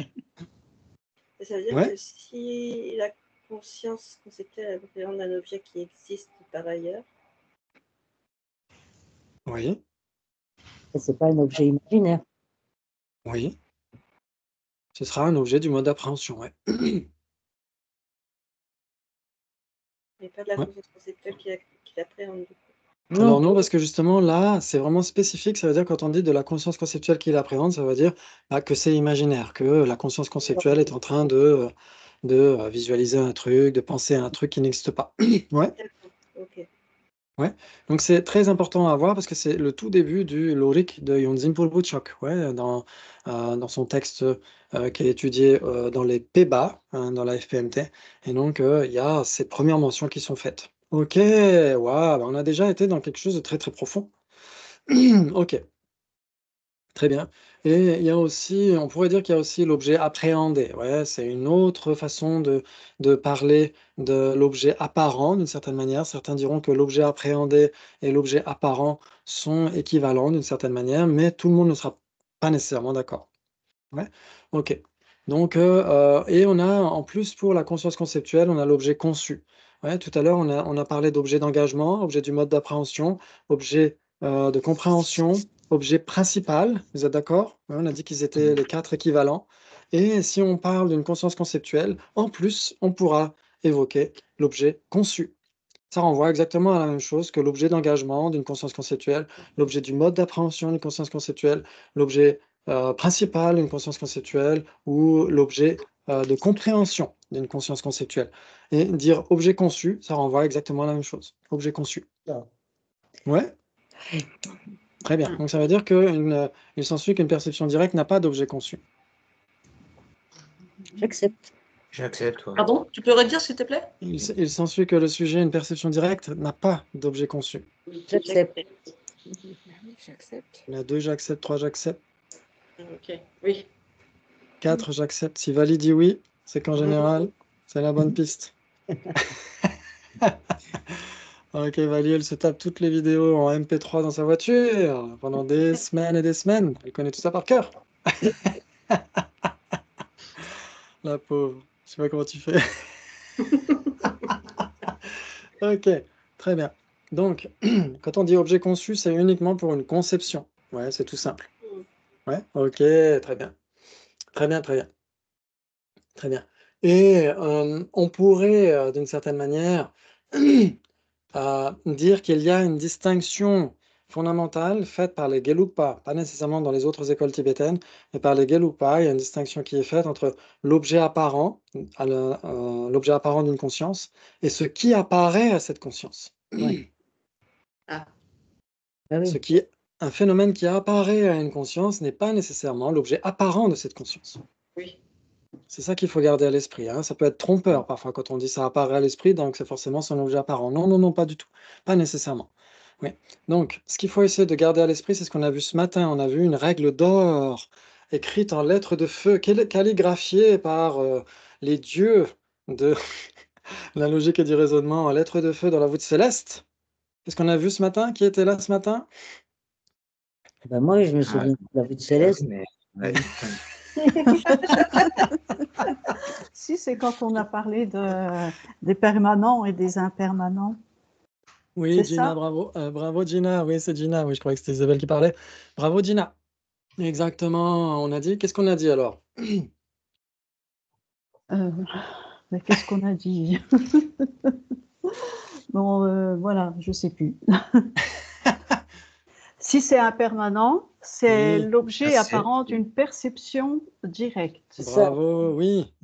veut dire Ouais. que si la conscience conceptuelle appréhende un objet qui existe par ailleurs. Oui. C'est pas un objet imaginaire. Oui. Ce sera un objet du mode d'appréhension, ouais. Mais pas de la Ouais. conscience conceptuelle qui l'appréhende. Alors non, parce que justement là, c'est vraiment spécifique. Ça veut dire quand on dit de la conscience conceptuelle qui l'appréhende, ça veut dire que c'est imaginaire, que la conscience conceptuelle est en train de visualiser un truc, de penser à un truc qui n'existe pas. Ouais. Ok. Ouais. Donc c'est très important à voir parce que c'est le tout début du Lorik de Yonzin Pulbuchok, ouais, dans son texte qui est étudié dans les PEBA, hein, dans la FPMT. Et donc il y a ces premières mentions qui sont faites. Ok, waouh, bah, on a déjà été dans quelque chose de très très profond. Ok. Très bien. Et il y a aussi, on pourrait dire qu'il y a aussi l'objet appréhendé. Ouais, c'est une autre façon de parler de l'objet apparent d'une certaine manière. Certains diront que l'objet appréhendé et l'objet apparent sont équivalents d'une certaine manière, mais tout le monde ne sera pas nécessairement d'accord. Ouais, ok. Donc, et on a en plus pour la conscience conceptuelle, on a l'objet conçu. Ouais, tout à l'heure, on a parlé d'objet d'engagement, objet du mode d'appréhension, objet de compréhension, objet principal. Vous êtes d'accord? Ouais, on a dit qu'ils étaient les 4 équivalents. Et si on parle d'une conscience conceptuelle, en plus, on pourra évoquer l'objet conçu. Ça renvoie exactement à la même chose que l'objet d'engagement d'une conscience conceptuelle, l'objet du mode d'appréhension d'une conscience conceptuelle, l'objet principal d'une conscience conceptuelle ou l'objet de compréhension d'une conscience conceptuelle. Et dire objet conçu, ça renvoie exactement à la même chose. Objet conçu. Ouais, très bien. Donc ça veut dire qu'il s'ensuit qu'une perception directe n'a pas d'objet conçu. J'accepte. J'accepte, ouais. Pardon, tu peux redire s'il te plaît? Il s'ensuit que le sujet, une perception directe, n'a pas d'objet conçu. J'accepte. Oui, j'accepte. Il y en a 2, j'accepte, 3, j'accepte. Ok, oui. 4, j'accepte. Si Vali dit oui, c'est qu'en général, c'est la bonne piste. Ok, Vali, elle se tape toutes les vidéos en MP3 dans sa voiture pendant des semaines et des semaines. Elle connaît tout ça par cœur. La pauvre. Je sais pas comment tu fais. Ok, très bien. Donc, quand on dit objet conçu, c'est uniquement pour une conception. Ouais, c'est tout simple. Ouais, ok, très bien. Très bien, très bien. Très bien. Et on pourrait, d'une certaine manière, dire qu'il y a une distinction fondamentale faite par les Gelugpa, pas nécessairement dans les autres écoles tibétaines, mais par les Gelugpa, il y a une distinction qui est faite entre l'objet apparent, l'objet apparent d'une conscience, et ce qui apparaît à cette conscience. Ouais. Ah Ce oui. qui est un phénomène qui apparaît à une conscience n'est pas nécessairement l'objet apparent de cette conscience. Oui. C'est ça qu'il faut garder à l'esprit, hein. Ça peut être trompeur parfois quand on dit ça apparaît à l'esprit, donc c'est forcément son objet apparent. Non, non, non, pas du tout. Pas nécessairement. Oui. Donc, ce qu'il faut essayer de garder à l'esprit, c'est ce qu'on a vu ce matin. On a vu une règle d'or écrite en lettres de feu, calligraphiée par les dieux de la logique et du raisonnement en lettres de feu dans la voûte céleste. Qu'est-ce qu'on a vu ce matin? Qui était là ce matin? Ben moi, je me souviens de la voûte céleste. Mais, ouais. Si, c'est quand on a parlé des permanents et des impermanents. Oui, C'est Gina, ça? bravo. Bravo, Gina. Oui, c'est Gina. Oui, je croyais que c'était Isabelle qui parlait. Bravo, Gina. Exactement. On a dit. Qu'est-ce qu'on a dit alors? Mais qu'est-ce qu'on a dit? Bon, voilà, je ne sais plus. Si c'est impermanent, c'est Oui. l'objet Ah, c'est- apparent d'une perception directe. C'est ça. Bravo, oui.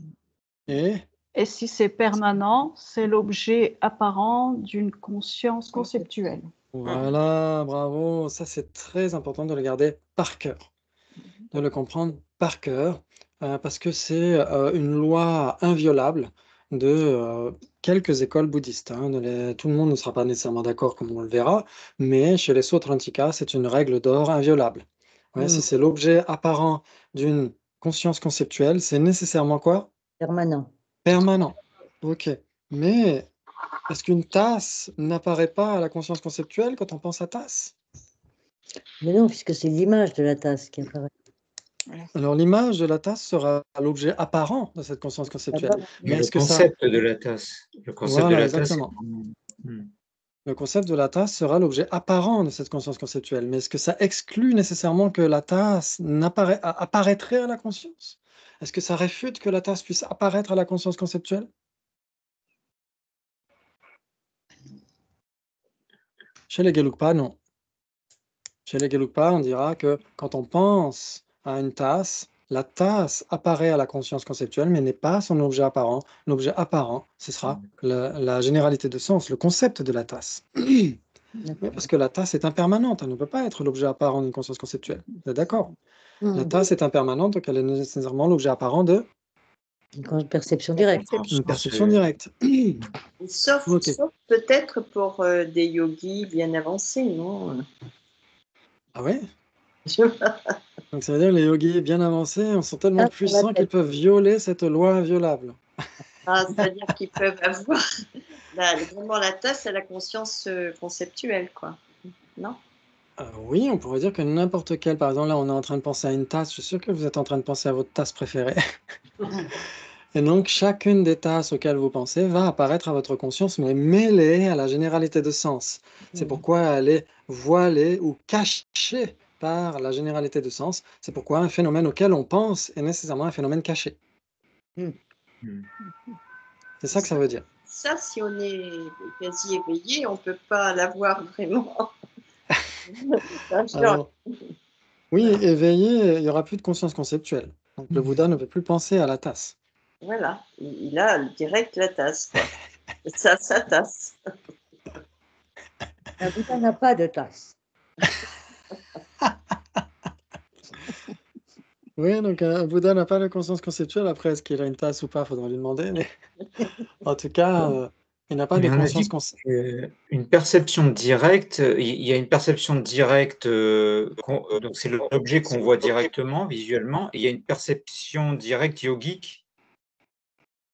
Et Et si c'est permanent, c'est l'objet apparent d'une conscience conceptuelle. voilà, bravo. Ça, c'est très important de le garder par cœur, de le comprendre par cœur, parce que c'est une loi inviolable de quelques écoles bouddhistes, hein. Tout le monde ne sera pas nécessairement d'accord, comme on le verra, mais chez les Sautrantika, c'est une règle d'or inviolable. Ouais, si c'est l'objet apparent d'une conscience conceptuelle, c'est nécessairement quoi? Permanent. Permanent. Ok. Mais est-ce qu'une tasse n'apparaît pas à la conscience conceptuelle quand on pense à tasse? Mais non, puisque c'est l'image de la tasse qui apparaît. Alors l'image de la tasse sera l'objet apparent de cette conscience conceptuelle. D'abord, Mais le est-ce que ça... concept de la tasse. Le concept de Voilà, la tasse. exactement. Hmm. Le concept de la tasse sera l'objet apparent de cette conscience conceptuelle. Mais est-ce que ça exclut nécessairement que la tasse apparaîtrait à la conscience? Est-ce que ça réfute que la tasse puisse apparaître à la conscience conceptuelle? Chez les Gelugpa, non. Chez les Gelugpa, on dira que quand on pense à une tasse, la tasse apparaît à la conscience conceptuelle, mais n'est pas son objet apparent. L'objet apparent, ce sera la généralité de sens, le concept de la tasse. Oui, parce que la tasse est impermanente, elle ne peut pas être l'objet apparent d'une conscience conceptuelle. Vous êtes d'accord? La tasse est impermanente, donc elle est nécessairement l'objet apparent de Une perception directe. une perception directe. Sauf, Ok. sauf peut-être pour des yogis bien avancés, non? Ah ouais? Je- Donc ça veut dire que les yogis bien avancés sont tellement Ah, ça va puissants qu'ils être- peuvent violer cette loi inviolable. Ah, c'est-à-dire qu'ils peuvent avoir vraiment la tasse à la conscience conceptuelle, quoi. Non? Oui, on pourrait dire que n'importe quelle, par exemple, là, on est en train de penser à une tasse. Je suis sûr que vous êtes en train de penser à votre tasse préférée. Et donc, chacune des tasses auxquelles vous pensez va apparaître à votre conscience, mais mêlée à la généralité de sens. C'est pourquoi elle est voilée ou cachée par la généralité de sens. C'est pourquoi un phénomène auquel on pense est nécessairement un phénomène caché. Hmm. C'est ça que ça veut dire. Ça, si on est quasi éveillé, on ne peut pas l'avoir vraiment. Ça change. Alors, oui, éveillé, il n'y aura plus de conscience conceptuelle. Donc, le Bouddha ne peut plus penser à la tasse. Voilà, il a direct la tasse, quoi. Ça, sa tasse. Un Bouddha n'a pas de tasse. Oui, donc un Bouddha n'a pas de conscience conceptuelle. Après, est-ce qu'il a une tasse ou pas? Faudra lui demander. Mais en tout cas, il n'a pas de Mais on a conscience dit conceptuelle. une perception directe, il y a une perception directe, donc c'est l'objet qu'on voit directement, visuellement, et il y a une perception directe yogique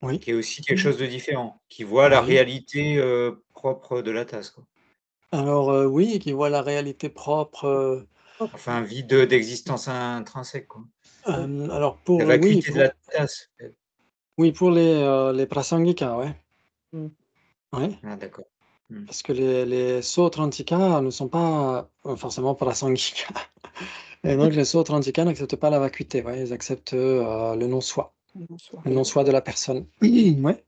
Oui, qui est aussi quelque chose de différent, qui voit la oui. réalité propre de la tasse, quoi. Alors, oui, qui voit la réalité propre. Enfin, un vide d'existence intrinsèque, quoi. Alors, pour, La oui, vacuité de la tasse. pour les prasangika, ouais. Ouais. Ah, d'accord. Parce que les Sautrantika ne sont pas forcément prasangika. Et donc, les Sautrantika n'acceptent pas la vacuité, ouais, ils acceptent le non-soi. Le non-soi de la personne. Ouais.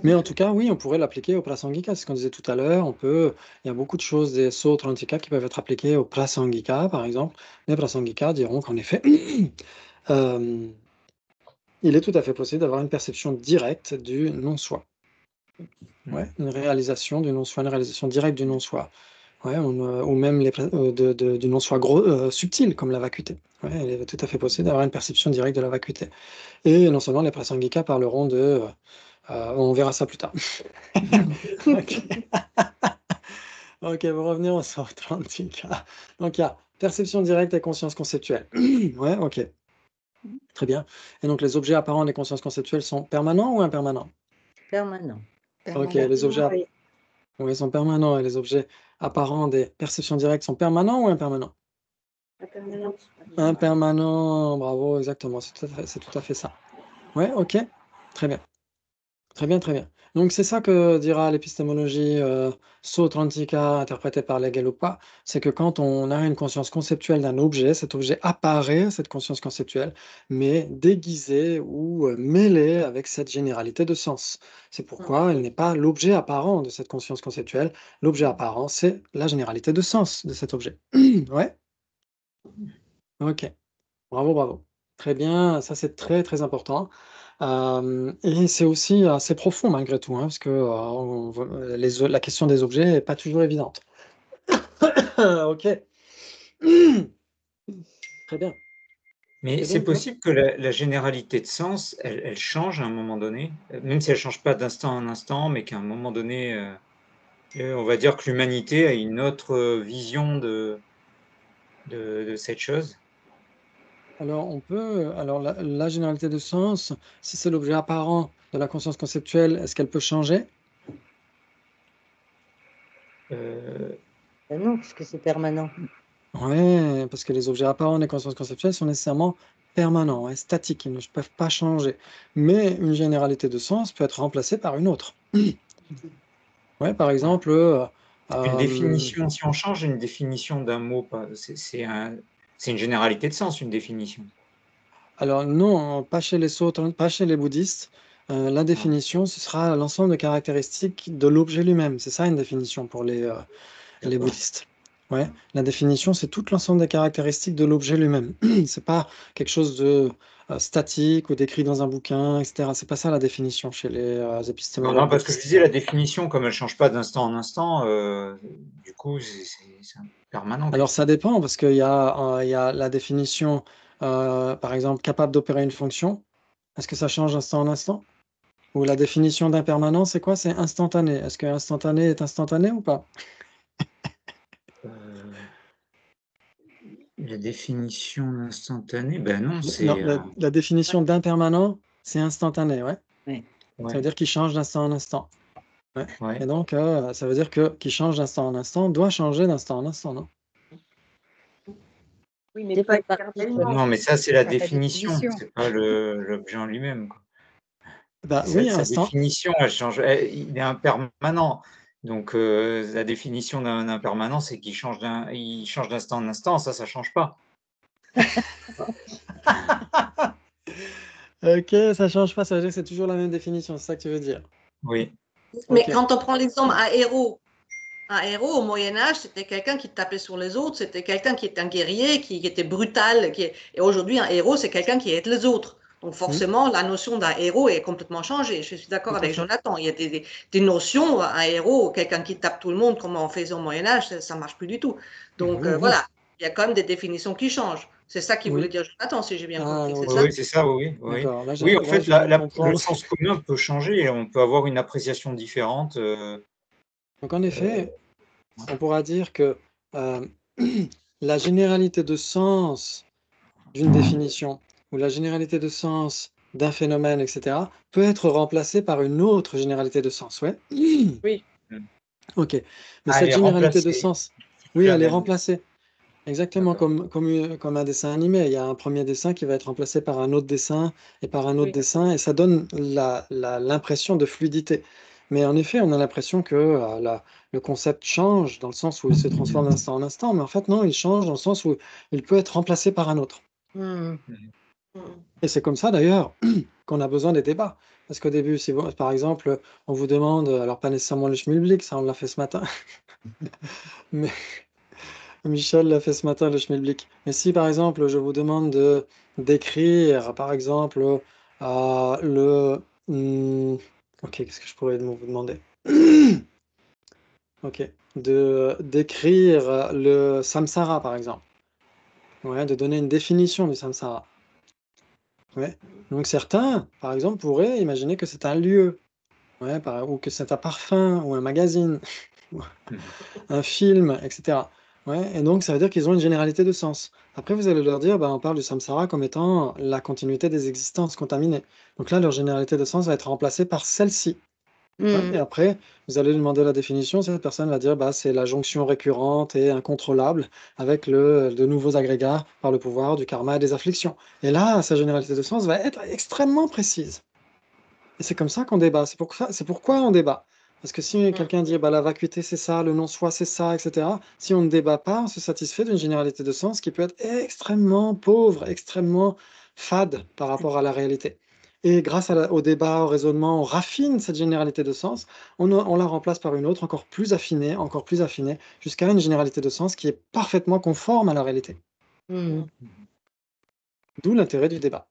Mais en tout cas, oui, on pourrait l'appliquer au prasangika. C'est ce qu'on disait tout à l'heure. Il y a beaucoup de choses des Sautrantika qui peuvent être appliquées au prasangika, par exemple. Les prasangika diront qu'en effet, euh, il est tout à fait possible d'avoir une perception directe du non-soi. Ouais, une réalisation du non-soi, une réalisation directe du non-soi. Ouais, ou même du non-soi subtil, comme la vacuité. Ouais, il est tout à fait possible d'avoir une perception directe de la vacuité. Et non seulement les prasangika parleront de... on verra ça plus tard. Ok. Ok, pour revenir au Sautrantika. Donc, il y a perception directe et conscience conceptuelle. Ouais, ok. Très bien. Et donc, les objets apparents des consciences conceptuelles sont permanents ou impermanents? Permanent. Ok, les objets Oui. oui, sont permanents. Et les objets apparents des perceptions directes sont permanents ou impermanents? Impermanente. Impermanent, bravo, exactement. C'est tout à fait ça. Ouais, ok. Très bien. Très bien, très bien. Donc, c'est ça que dira l'épistémologie Sautrantika, interprétée par Legelupa, c'est que quand on a une conscience conceptuelle d'un objet, cet objet apparaît, cette conscience conceptuelle, mais déguisé ou mêlé avec cette généralité de sens. C'est pourquoi elle n'est pas l'objet apparent de cette conscience conceptuelle. L'objet apparent, c'est la généralité de sens de cet objet. Ouais? Ok. Bravo, bravo. Très bien, ça c'est très très important. Et c'est aussi assez profond malgré tout, hein, parce que la question des objets n'est pas toujours évidente. Ok. Très bien. Mais Et c'est donc, possible que la généralité de sens, elle change à un moment donné, même si elle ne change pas d'instant en instant, mais qu'à un moment donné, on va dire que l'humanité a une autre vision de cette chose. alors la généralité de sens, si c'est l'objet apparent de la conscience conceptuelle, est-ce qu'elle peut changer? Non, puisque c'est permanent. Oui, parce que les objets apparents des consciences conceptuelles sont nécessairement permanents, ouais, statiques, ils ne peuvent pas changer. Mais une généralité de sens peut être remplacée par une autre. Ouais, par exemple, Une définition, si on change une définition d'un mot, c'est une généralité de sens, une définition. alors non, pas chez les autres, pas chez les bouddhistes. La définition, ce sera l'ensemble de caractéristiques de l'objet lui-même. C'est ça une définition pour les D'accord. bouddhistes. Ouais, la définition, c'est tout l'ensemble des caractéristiques de l'objet lui-même. C'est pas quelque chose de statique ou décrit dans un bouquin, etc. C'est pas ça la définition chez les épistémologues. Non, parce que je disais, la définition, comme elle ne change pas d'instant en instant, du coup, c'est un permanent. Alors ça dépend, parce qu'il y a la définition, par exemple, capable d'opérer une fonction. Est-ce que ça change d'instant en instant? Ou la définition d'impermanent, c'est quoi? C'est instantané. Est-ce que instantané est instantané ou pas? La définition d'instantané, ben non, c'est. Non, la définition d'impermanent, c'est instantané, ouais. Oui. Ça veut dire qu'il change d'instant en instant. Ouais. Ouais. Et donc, ça veut dire que qui change d'instant en instant doit changer d'instant en instant, non? Oui, mais C'est pas pas éternellement. Non, mais ça, c'est la Pas la définition, définition. c'est pas l'objet en lui-même, quoi. Bah Sa oui, instant. définition, elle change. Il est impermanent. Donc, la définition d'un impermanent, c'est qu'il change d'instant en instant. Ça change pas. Ok, ça change pas, ça veut dire que c'est toujours la même définition, c'est ça que tu veux dire. Oui. Mais Ok. quand on prend l'exemple un héros au Moyen-Âge, c'était quelqu'un qui tapait sur les autres, c'était quelqu'un qui était un guerrier, qui était brutal. Et aujourd'hui, un héros, c'est quelqu'un qui aide les autres. Donc forcément, la notion d'un héros est complètement changée. Je suis d'accord Tout à avec fait. Jonathan. Il y a des notions, un héros, quelqu'un qui tape tout le monde, comme on faisait au Moyen-Âge, ça ne marche plus du tout. Donc Mhm. voilà, il y a quand même des définitions qui changent. C'est ça qu'il voulait Oui. dire Jonathan, si j'ai bien Ah, compris. ok. C'est ça? Oui, c'est ça, oui. D'accord, là, Oui, en là, fait, je viens de le comprendre. sens commun peut changer et on peut avoir une appréciation différente. Donc en effet, on pourra dire que la généralité de sens d'une définition ou la généralité de sens d'un phénomène, etc., peut être remplacée par une autre généralité de sens. Ouais. Oui. Ok. Mais Ah, cette elle est généralité de remplacée. sens, C'est oui, plus la elle est même. remplacée. Exactement D'accord. comme un dessin animé. Il y a un premier dessin qui va être remplacé par un autre dessin et par un autre Oui. dessin, et ça donne l'impression de fluidité. Mais en effet, on a l'impression que le concept change dans le sens où il se transforme d'instant en instant, mais en fait, non, il change dans le sens où il peut être remplacé par un autre. Hmm. Et c'est comme ça d'ailleurs qu'on a besoin des débats. Parce qu'au début, si vous, par exemple, on vous demande, alors pas nécessairement le schmilblick, ça on l'a fait ce matin, mais Michel l'a fait ce matin, le schmilblick. Mais si par exemple, je vous demande d'écrire, par exemple, ok, qu'est-ce que je pourrais vous demander? Ok, d'écrire le samsara, par exemple. Ouais, de donner une définition du samsara. Ouais. Donc certains, par exemple, pourraient imaginer que c'est un lieu, ouais, ou que c'est un parfum, ou un magazine, ou un film, etc. Ouais, et donc ça veut dire qu'ils ont une généralité de sens. Après, vous allez leur dire, bah, on parle du samsara comme étant la continuité des existences contaminées. Donc là, leur généralité de sens va être remplacée par celle-ci. Ouais, Hmm. et après, vous allez lui demander la définition, cette personne va dire, bah, c'est la jonction récurrente et incontrôlable avec de nouveaux agrégats par le pouvoir du karma et des afflictions. Et là, sa généralité de sens va être extrêmement précise. Et c'est comme ça qu'on débat. C'est pourquoi on débat. Parce que si quelqu'un dit, bah, la vacuité c'est ça, le non-soi c'est ça, etc., si on ne débat pas, on se satisfait d'une généralité de sens qui peut être extrêmement pauvre, extrêmement fade par rapport à la réalité. Et grâce au débat, au raisonnement, on raffine cette généralité de sens, on la remplace par une autre encore plus affinée, jusqu'à une généralité de sens qui est parfaitement conforme à la réalité. Hmm. D'où l'intérêt du débat.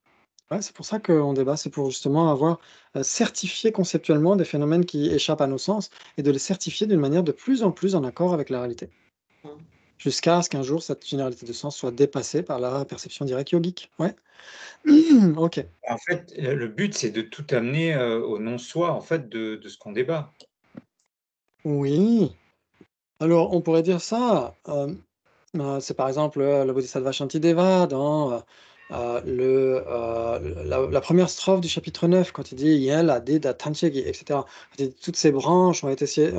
Ouais, c'est pour ça qu'on débat, c'est pour justement avoir certifié conceptuellement des phénomènes qui échappent à nos sens et de les certifier d'une manière de plus en plus en accord avec la réalité. Jusqu'à ce qu'un jour, cette généralité de sens soit dépassée par la perception directe yogique. Ouais. Ok. En fait, le but, c'est de tout amener au non-soi, en fait, de ce qu'on débat. Oui. Alors, on pourrait dire ça. C'est par exemple le Bodhisattva Shantideva dans la première strophe du chapitre 9, quand il dit Yel, Adida, Tanchegi, etc. Quand il dit, toutes ces branches ont été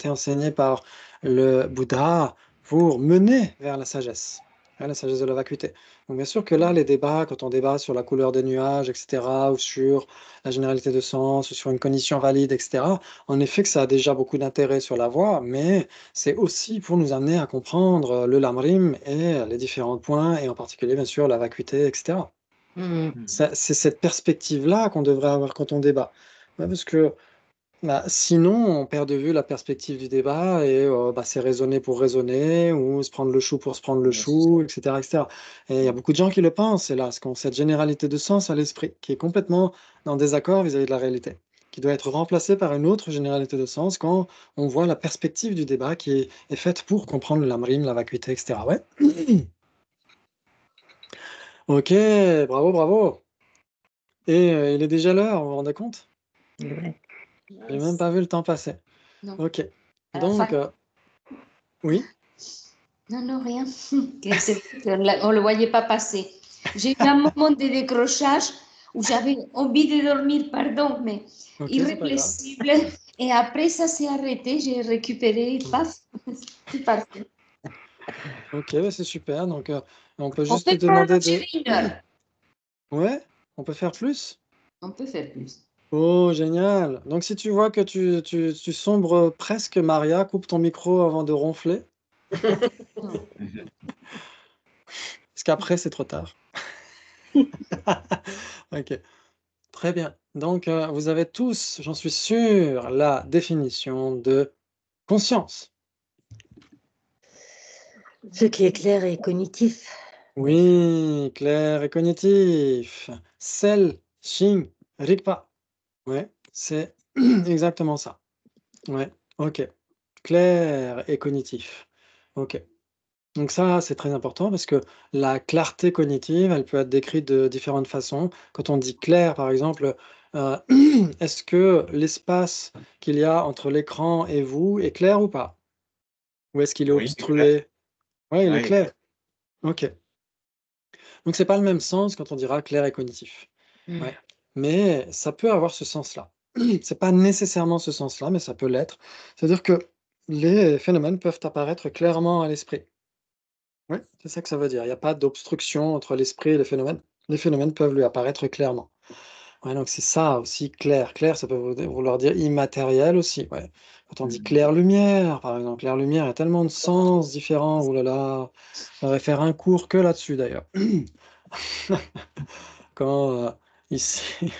enseignées par le Bouddha pour mener vers la sagesse de la vacuité. Donc, bien sûr que là, les débats, quand on débat sur la couleur des nuages, etc., ou sur la généralité de sens, ou sur une cognition valide, etc., en effet que ça a déjà beaucoup d'intérêt sur la voie, mais c'est aussi pour nous amener à comprendre le lamrim et les différents points, et en particulier, bien sûr, la vacuité, etc. Hmm. C'est cette perspective-là qu'on devrait avoir quand on débat. Ouais, parce que Sinon, on perd de vue la perspective du débat et c'est raisonner pour raisonner ou se prendre le chou pour se prendre le Ouais, c'est ça. chou, etc., etc. Et il y a beaucoup de gens qui le pensent, hélas, qui ont cette généralité de sens à l'esprit, qui est complètement en désaccord vis-à-vis de la réalité, qui doit être remplacée par une autre généralité de sens quand on voit la perspective du débat qui est faite pour comprendre l'amrim, la vacuité, etc. Ouais. Ok, bravo, bravo. Et il est déjà l'heure, vous vous rendez compte? Ouais. J'ai même pas vu le temps passer. Non. Ok. À la Donc, fin. oui. Non, non, rien. On ne le voyait pas passer. J'ai eu un moment de décrochage où j'avais envie de dormir, pardon, mais Ok, c'est pas grave. irrépressible. Et après, ça s'est arrêté. J'ai récupéré. Paf, c'est parti. Ok, c'est super. Donc, on peut On juste peut te demander de... prolonger une heure. Ouais, on peut faire plus? On peut faire plus. Oh, génial. Donc, si tu vois que tu sombres presque, Maria, coupe ton micro avant de ronfler, parce qu'après, c'est trop tard. Ok, très bien. Donc, vous avez tous, j'en suis sûr, la définition de conscience. Ce qui est clair et cognitif. Oui, clair et cognitif. Sel, Shing, Rigpa. Ouais, c'est exactement ça. Ouais, ok. Clair et cognitif. Ok. Donc ça, c'est très important parce que la clarté cognitive, elle peut être décrite de différentes façons. Quand on dit clair, par exemple, euh, est-ce que l'espace qu'il y a entre l'écran et vous est clair ou pas? Ou est-ce qu'il est Oui, c'est clair. obstrué? Oui, il est Ouais, il est clair. Ok. Donc c'est pas le même sens quand on dira clair et cognitif. Mm. Ouais. Mais ça peut avoir ce sens-là. C'est pas nécessairement ce sens-là, mais ça peut l'être. C'est-à-dire que les phénomènes peuvent apparaître clairement à l'esprit. Oui, c'est ça que ça veut dire. Il n'y a pas d'obstruction entre l'esprit et les phénomènes. Les phénomènes peuvent lui apparaître clairement. Ouais, donc c'est ça aussi, clair. Clair, ça peut vouloir dire immatériel aussi. Ouais. Quand on dit clair-lumière, par exemple, clair-lumière, il y a tellement de sens différents. Oh là là, on faudrait faire un cours que là-dessus d'ailleurs. Quand ici,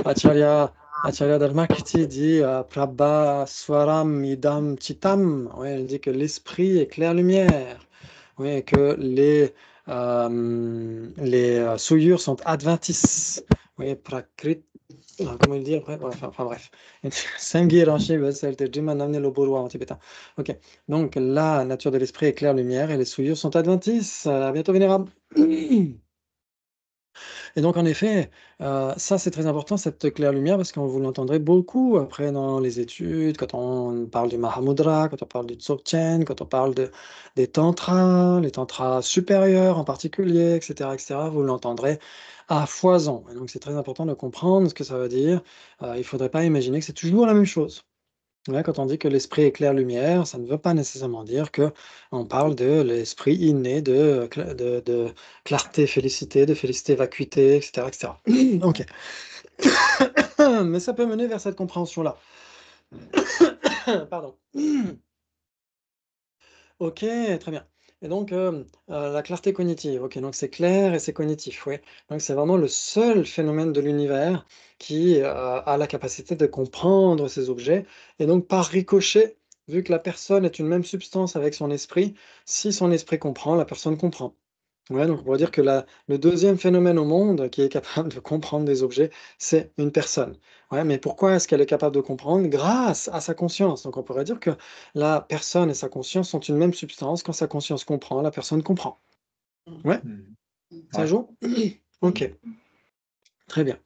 Acharya Dharmakirti dit Prabha Swaram Idam Chitam. Ouais, elle dit que l'esprit est clair-lumière. Oui, que les souillures sont adventices. Oui, prakrit. Comment le dire après? Ouais, enfin, bref. Sengi Rashi Vesel Terjima Namne Loborwa en tibétain. Ok. Donc la nature de l'esprit est clair-lumière et les souillures sont adventices. À bientôt, vénérable. Et donc, en effet, ça, c'est très important, cette claire lumière, parce que vous l'entendrez beaucoup après dans les études, quand on parle du Mahamudra, quand on parle du Dzogchen, quand on parle des tantras, les tantras supérieurs en particulier, etc., etc., vous l'entendrez à foison. Et donc, c'est très important de comprendre ce que ça veut dire. Il ne faudrait pas imaginer que c'est toujours la même chose. Ouais, quand on dit que l'esprit est clair-lumière, ça ne veut pas nécessairement dire que on parle de l'esprit inné de clarté, félicité, vacuité, etc., etc. Ok. Mais ça peut mener vers cette compréhension-là. Pardon. Ok, très bien. Et donc, la clarté cognitive, ok, donc c'est clair et c'est cognitif, oui. Donc c'est vraiment le seul phénomène de l'univers qui a la capacité de comprendre ces objets. Et donc, par ricochet, vu que la personne est une même substance avec son esprit, si son esprit comprend, la personne comprend. Ouais, donc on pourrait dire que le deuxième phénomène au monde qui est capable de comprendre des objets, c'est une personne. Ouais, mais pourquoi est-ce qu'elle est capable de comprendre? Grâce à sa conscience. Donc on pourrait dire que la personne et sa conscience sont une même substance. Quand sa conscience comprend, la personne comprend. Ouais, Mhm. ça Ouais. joue? Ok, très bien.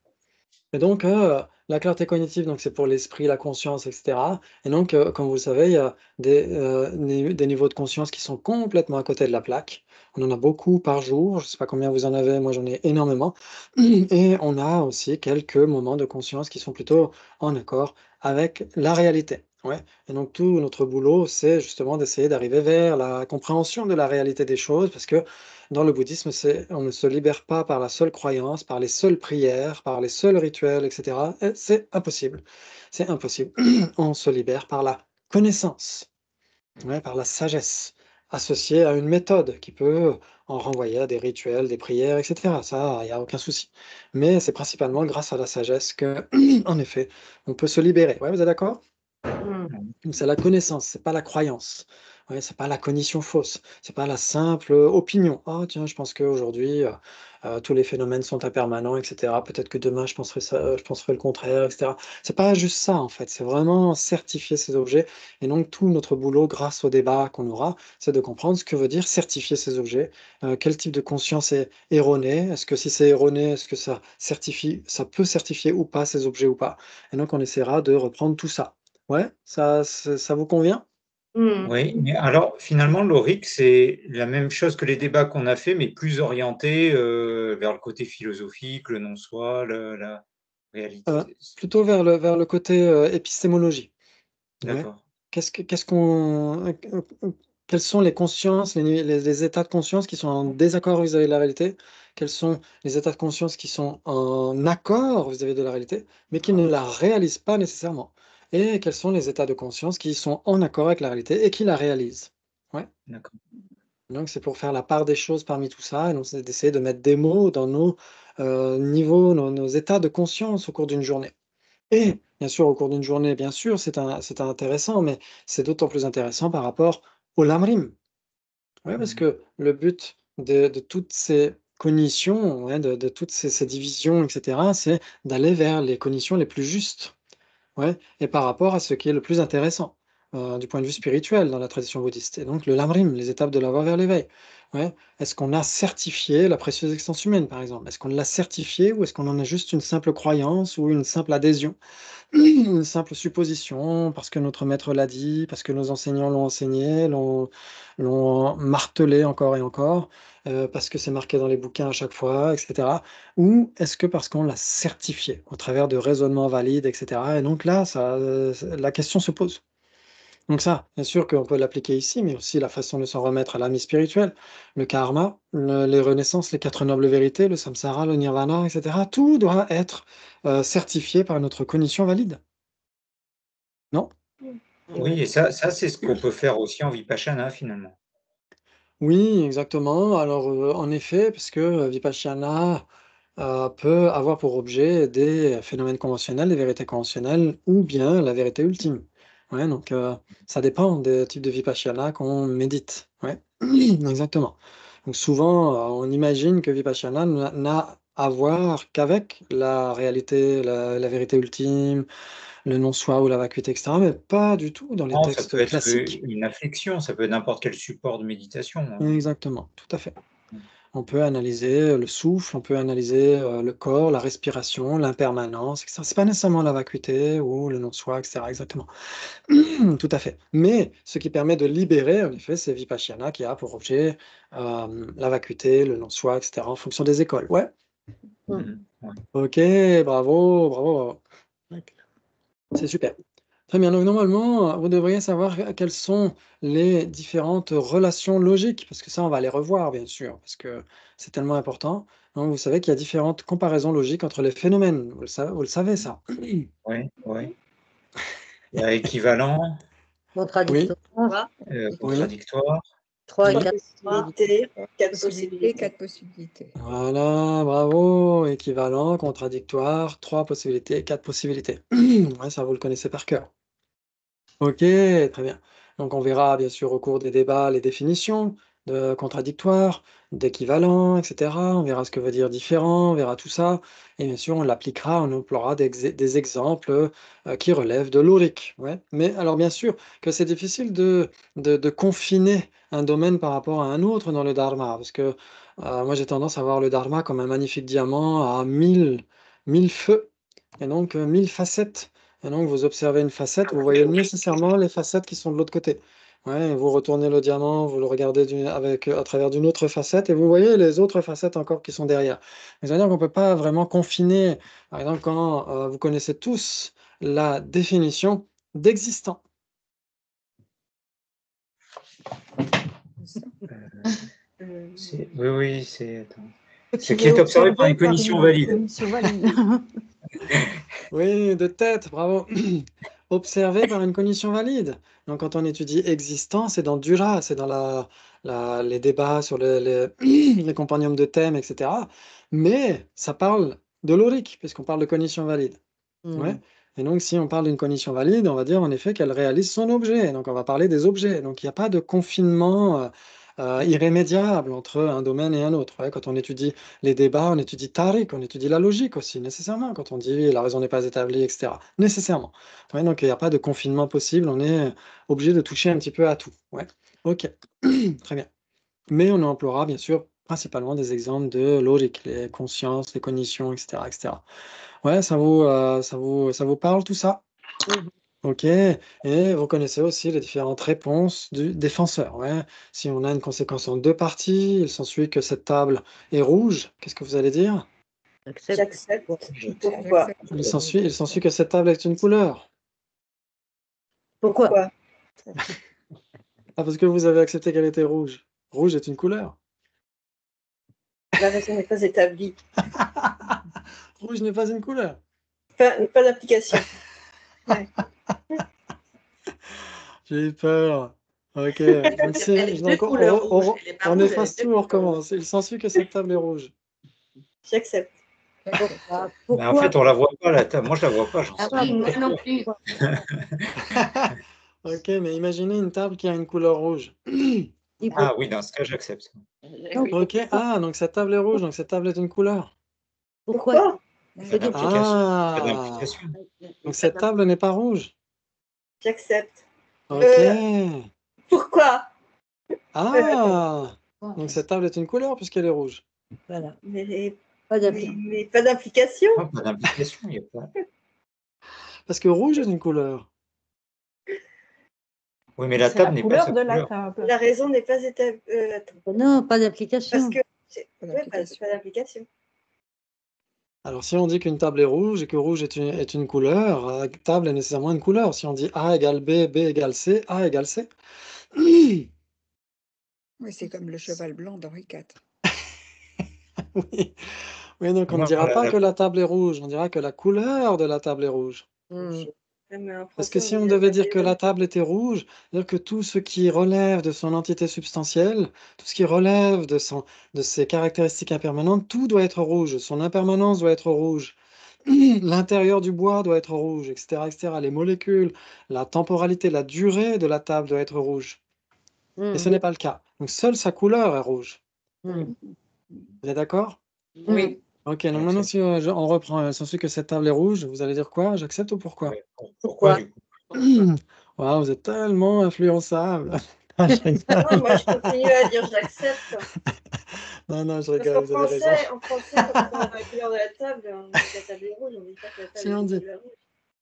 Et donc, la clarté cognitive, donc c'est pour l'esprit, la conscience, etc. Et donc, comme vous le savez, il y a des niveaux de conscience qui sont complètement à côté de la plaque. On en a beaucoup par jour. Je ne sais pas combien vous en avez, moi j'en ai énormément. Et on a aussi quelques moments de conscience qui sont plutôt en accord avec la réalité. Ouais. Et donc, tout notre boulot, c'est justement d'essayer d'arriver vers la compréhension de la réalité des choses, parce que dans le bouddhisme, on ne se libère pas par la seule croyance, par les seules prières, par les seuls rituels, etc. Et c'est impossible. C'est impossible. On se libère par la connaissance, ouais, par la sagesse, associé à une méthode qui peut en renvoyer à des rituels, des prières, etc. Ça, il n'y a aucun souci. Mais c'est principalement grâce à la sagesse que, en effet, on peut se libérer. Ouais, vous êtes d'accord? Donc c'est la connaissance, c'est pas la croyance. Ouais, c'est pas la cognition fausse, c'est pas la simple opinion. Ah tiens, je pense qu'aujourd'hui, tous les phénomènes sont impermanents, et cetera. Peut-être que demain je penserai ça, je penserai le contraire, et cetera. C'est pas juste ça en fait, c'est vraiment certifier ces objets. Et donc tout notre boulot, grâce au débat qu'on aura, c'est de comprendre ce que veut dire certifier ces objets. Quel type de conscience est erronée? Est-ce que si c'est erroné, est-ce que ça certifie, ça peut certifier ou pas ces objets ou pas? Et donc on essaiera de reprendre tout ça. Ouais, ça vous convient? Oui, mais alors finalement, l'auric, c'est la même chose que les débats qu'on a fait, mais plus orienté vers le côté philosophique, le non-soi, la réalité. Plutôt vers le côté, épistémologie. Ouais. D'accord. Qu'est-ce qu'on quelles sont les consciences, les états de conscience qui sont en désaccord vis-à-vis de la réalité? Quels sont les états de conscience qui sont en accord vis-à-vis de la réalité, mais qui ne la réalisent pas nécessairement? Et quels sont les états de conscience qui sont en accord avec la réalité et qui la réalisent? Ouais. D'accord. Donc c'est pour faire la part des choses parmi tout ça, et donc c'est d'essayer de mettre des mots dans nos, niveaux, nos états de conscience au cours d'une journée. Et bien sûr, au cours d'une journée, bien sûr, c'est intéressant, mais c'est d'autant plus intéressant par rapport au lamrim. Ouais, parce que le but de toutes ces cognitions, ouais, de toutes ces divisions, et cetera, c'est d'aller vers les cognitions les plus justes. Ouais, et par rapport à ce qui est le plus intéressant, du point de vue spirituel dans la tradition bouddhiste, et donc le lamrim, les étapes de la voie vers l'éveil. Ouais. Est-ce qu'on a certifié la précieuse existence humaine, par exemple? Est-ce qu'on l'a certifié ou est-ce qu'on en a juste une simple croyance ou une simple adhésion? Une simple supposition, parce que notre maître l'a dit, parce que nos enseignants l'ont enseigné, l'ont martelé encore et encore, parce que c'est marqué dans les bouquins à chaque fois, et cetera. Ou est-ce que parce qu'on l'a certifié au travers de raisonnements valides, et cetera? Et donc là, ça, la question se pose. Donc ça, bien sûr qu'on peut l'appliquer ici, mais aussi la façon de s'en remettre à l'ami spirituel, le karma, les renaissances, les 4 nobles vérités, le samsara, le nirvana, et cetera. Tout doit être, certifié par notre cognition valide. Non? Oui, et ça c'est ce qu'on peut faire aussi en vipassana finalement. Oui, exactement. Alors, en effet, parce que, Vipassana, peut avoir pour objet des phénomènes conventionnels, des vérités conventionnelles ou bien la vérité ultime. Ouais, donc, ça dépend des types de Vipassana qu'on médite. Ouais, exactement. Donc souvent, on imagine que Vipassana n'a à voir qu'avec la réalité, la vérité ultime, le non-soi ou la vacuité, et cetera, mais pas du tout dans les Non, ça peut textes être, classiques. une affection, ça peut être n'importe quel support de méditation, hein. Exactement, tout à fait. On peut analyser le souffle, on peut analyser, le corps, la respiration, l'impermanence, et cetera. C'est pas nécessairement la vacuité ou le non-soi, et cetera, exactement. Tout à fait. Mais ce qui permet de libérer, en effet, c'est Vipassana qui a pour objet, la vacuité, le non-soi, et cetera, en fonction des écoles. Ouais? Ouais. OK, bravo, bravo. C'est super. Très bien, donc normalement, vous devriez savoir quelles sont les différentes relations logiques, parce que ça, on va les revoir, bien sûr, parce que c'est tellement important. Donc vous savez qu'il y a différentes comparaisons logiques entre les phénomènes. Vous le savez ça? Oui, oui. Il y a équivalent, Oui, Contradictoire. oui. contradictoire. 3 et Oui. 4 Possibilité, 4 Possibilité, possibilités. 4 possibilités. Voilà, bravo. Équivalent, contradictoire, 3 possibilités, 4 possibilités. Ouais, ça, vous le connaissez par cœur. OK, très bien. Donc on verra bien sûr au cours des débats les définitions de contradictoire, d'équivalent, et cetera. On verra ce que veut dire différent, on verra tout ça, et bien sûr on l'appliquera, on emploiera des exemples, qui relèvent de l'oric, ouais. Mais alors bien sûr que c'est difficile de confiner un domaine par rapport à un autre dans le dharma, parce que, moi j'ai tendance à voir le dharma comme un magnifique diamant à mille feux, et donc 1000 facettes. Et donc vous observez une facette, vous voyez nécessairement les facettes qui sont de l'autre côté. Ouais, et vous retournez le diamant, vous le regardez avec, à travers d'une autre facette et vous voyez les autres facettes encore qui sont derrière. C'est-à-dire qu'on ne peut pas vraiment confiner, par exemple, quand vous connaissez tous la définition d'existant. Oui, oui, c'est Ce ce qui est observé par une cognition valide. cognition valide. Oui, de tête, bravo. observé par une cognition valide. Donc, quand on étudie existence, c'est dans Dura, c'est dans les débats sur les compendiums de thèmes, etc. Mais ça parle de l'orique, puisqu'on parle de cognition valide. Ouais. Et donc, si on parle d'une cognition valide, on va dire en effet qu'elle réalise son objet. Donc, on va parler des objets. Donc, il n'y a pas de confinement irrémédiable entre un domaine et un autre. Ouais. Quand on étudie les débats, on étudie tariq, on étudie la logique aussi, nécessairement. Quand on dit la raison n'est pas établie, etc. Nécessairement. Ouais, donc, il n'y a pas de confinement possible. On est obligé de toucher un petit peu à tout. Ouais. OK. Très bien. Mais on emploiera, bien sûr, principalement des exemples de logique, les consciences, les cognitions, etc., etc. Ouais, ça vous parle tout ça? Ok, et vous connaissez aussi les différentes réponses du défenseur. Ouais. Si on a une conséquence en deux parties, il s'ensuit que cette table est rouge. Qu'est-ce que vous allez dire? J'accepte. J'accepte. Pourquoi? Il s'ensuit que cette table est une couleur. Pourquoi? Ah, parce que vous avez accepté qu'elle était rouge. Rouge est une couleur. La raison n'est pas établie. Rouge n'est pas une couleur. Pas d'application. Ouais. J'ai eu peur. Ok, donc Elle est deux couleurs rouges, elle est pas on rouge, efface elle est tout, on recommence. Il s'ensuit que cette table est rouge. J'accepte. Mais en fait, on la voit pas, la table. Moi, je la vois pas. Ah oui, moi non plus. Ok, mais imaginez une table qui a une couleur rouge. Ah oui, dans ce cas, j'accepte. Ok, donc cette table est rouge, donc cette table est une couleur. Pourquoi? Pas d'implication. Pas Ah, d'implication. donc cette table n'est pas rouge. J'accepte. Ok. Pourquoi? Ah, donc cette table est une couleur puisqu'elle est rouge. Voilà. Mais Pas pas d'implication. Ah, pas d'implication, il n'y a pas. Parce que rouge est une couleur. Oui, mais la C'est la table n'est pas couleur sa de la couleur. table. La raison n'est pas établie. Non, pas d'application. Parce que Pas ouais, pas d'application. d'application. Alors si on dit qu'une table est rouge et que rouge est une couleur, table est nécessairement une couleur. Si on dit A égale B, B égale C, A égale C. Oui, c'est comme le cheval blanc d'Henri IV. Oui. Oui, donc on ne Moi, dira pas la- que la table est rouge, on dira que la couleur de la table est rouge. Même en Parce que français, si dit on la devait dire que raison. la table était rouge, c'est-à-dire que tout ce qui relève de son entité substantielle, tout ce qui relève de ses caractéristiques impermanentes, tout doit être rouge. Son impermanence doit être rouge. L'intérieur du bois doit être rouge, etc., etc. Les molécules, la temporalité, la durée de la table doit être rouge. Et ce n'est pas le cas. Donc seule sa couleur est rouge. Vous êtes d'accord? Oui. Ok, donc maintenant si on reprend, s'ensuit que cette table est rouge, vous allez dire quoi? J'accepte ou pourquoi? Ouais, pourquoi du coup? Wow, vous êtes tellement influençable. Ah, je rigole. Non, moi je continue à dire j'accepte. Non, je Parce rigole, vous avez raison. qu'en français, quand on a la couleur de la table, on dit que la table est rouge, on dit pas que la table Si est on de dit- couleur rouge.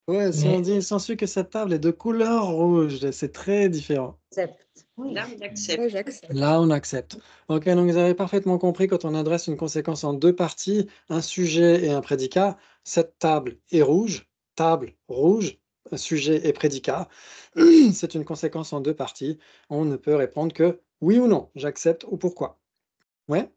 Ouais, si on dit il s'ensuit que cette table est de couleur rouge, c'est très différent. Là, on accepte. Ouais, j'accepte. Là, on accepte. Ok, donc vous avez parfaitement compris quand on adresse une conséquence en deux parties, un sujet et un prédicat, cette table est rouge, table rouge, un sujet et prédicat. C'est une conséquence en deux parties. On ne peut répondre que oui ou non, j'accepte ou pourquoi. Ouais?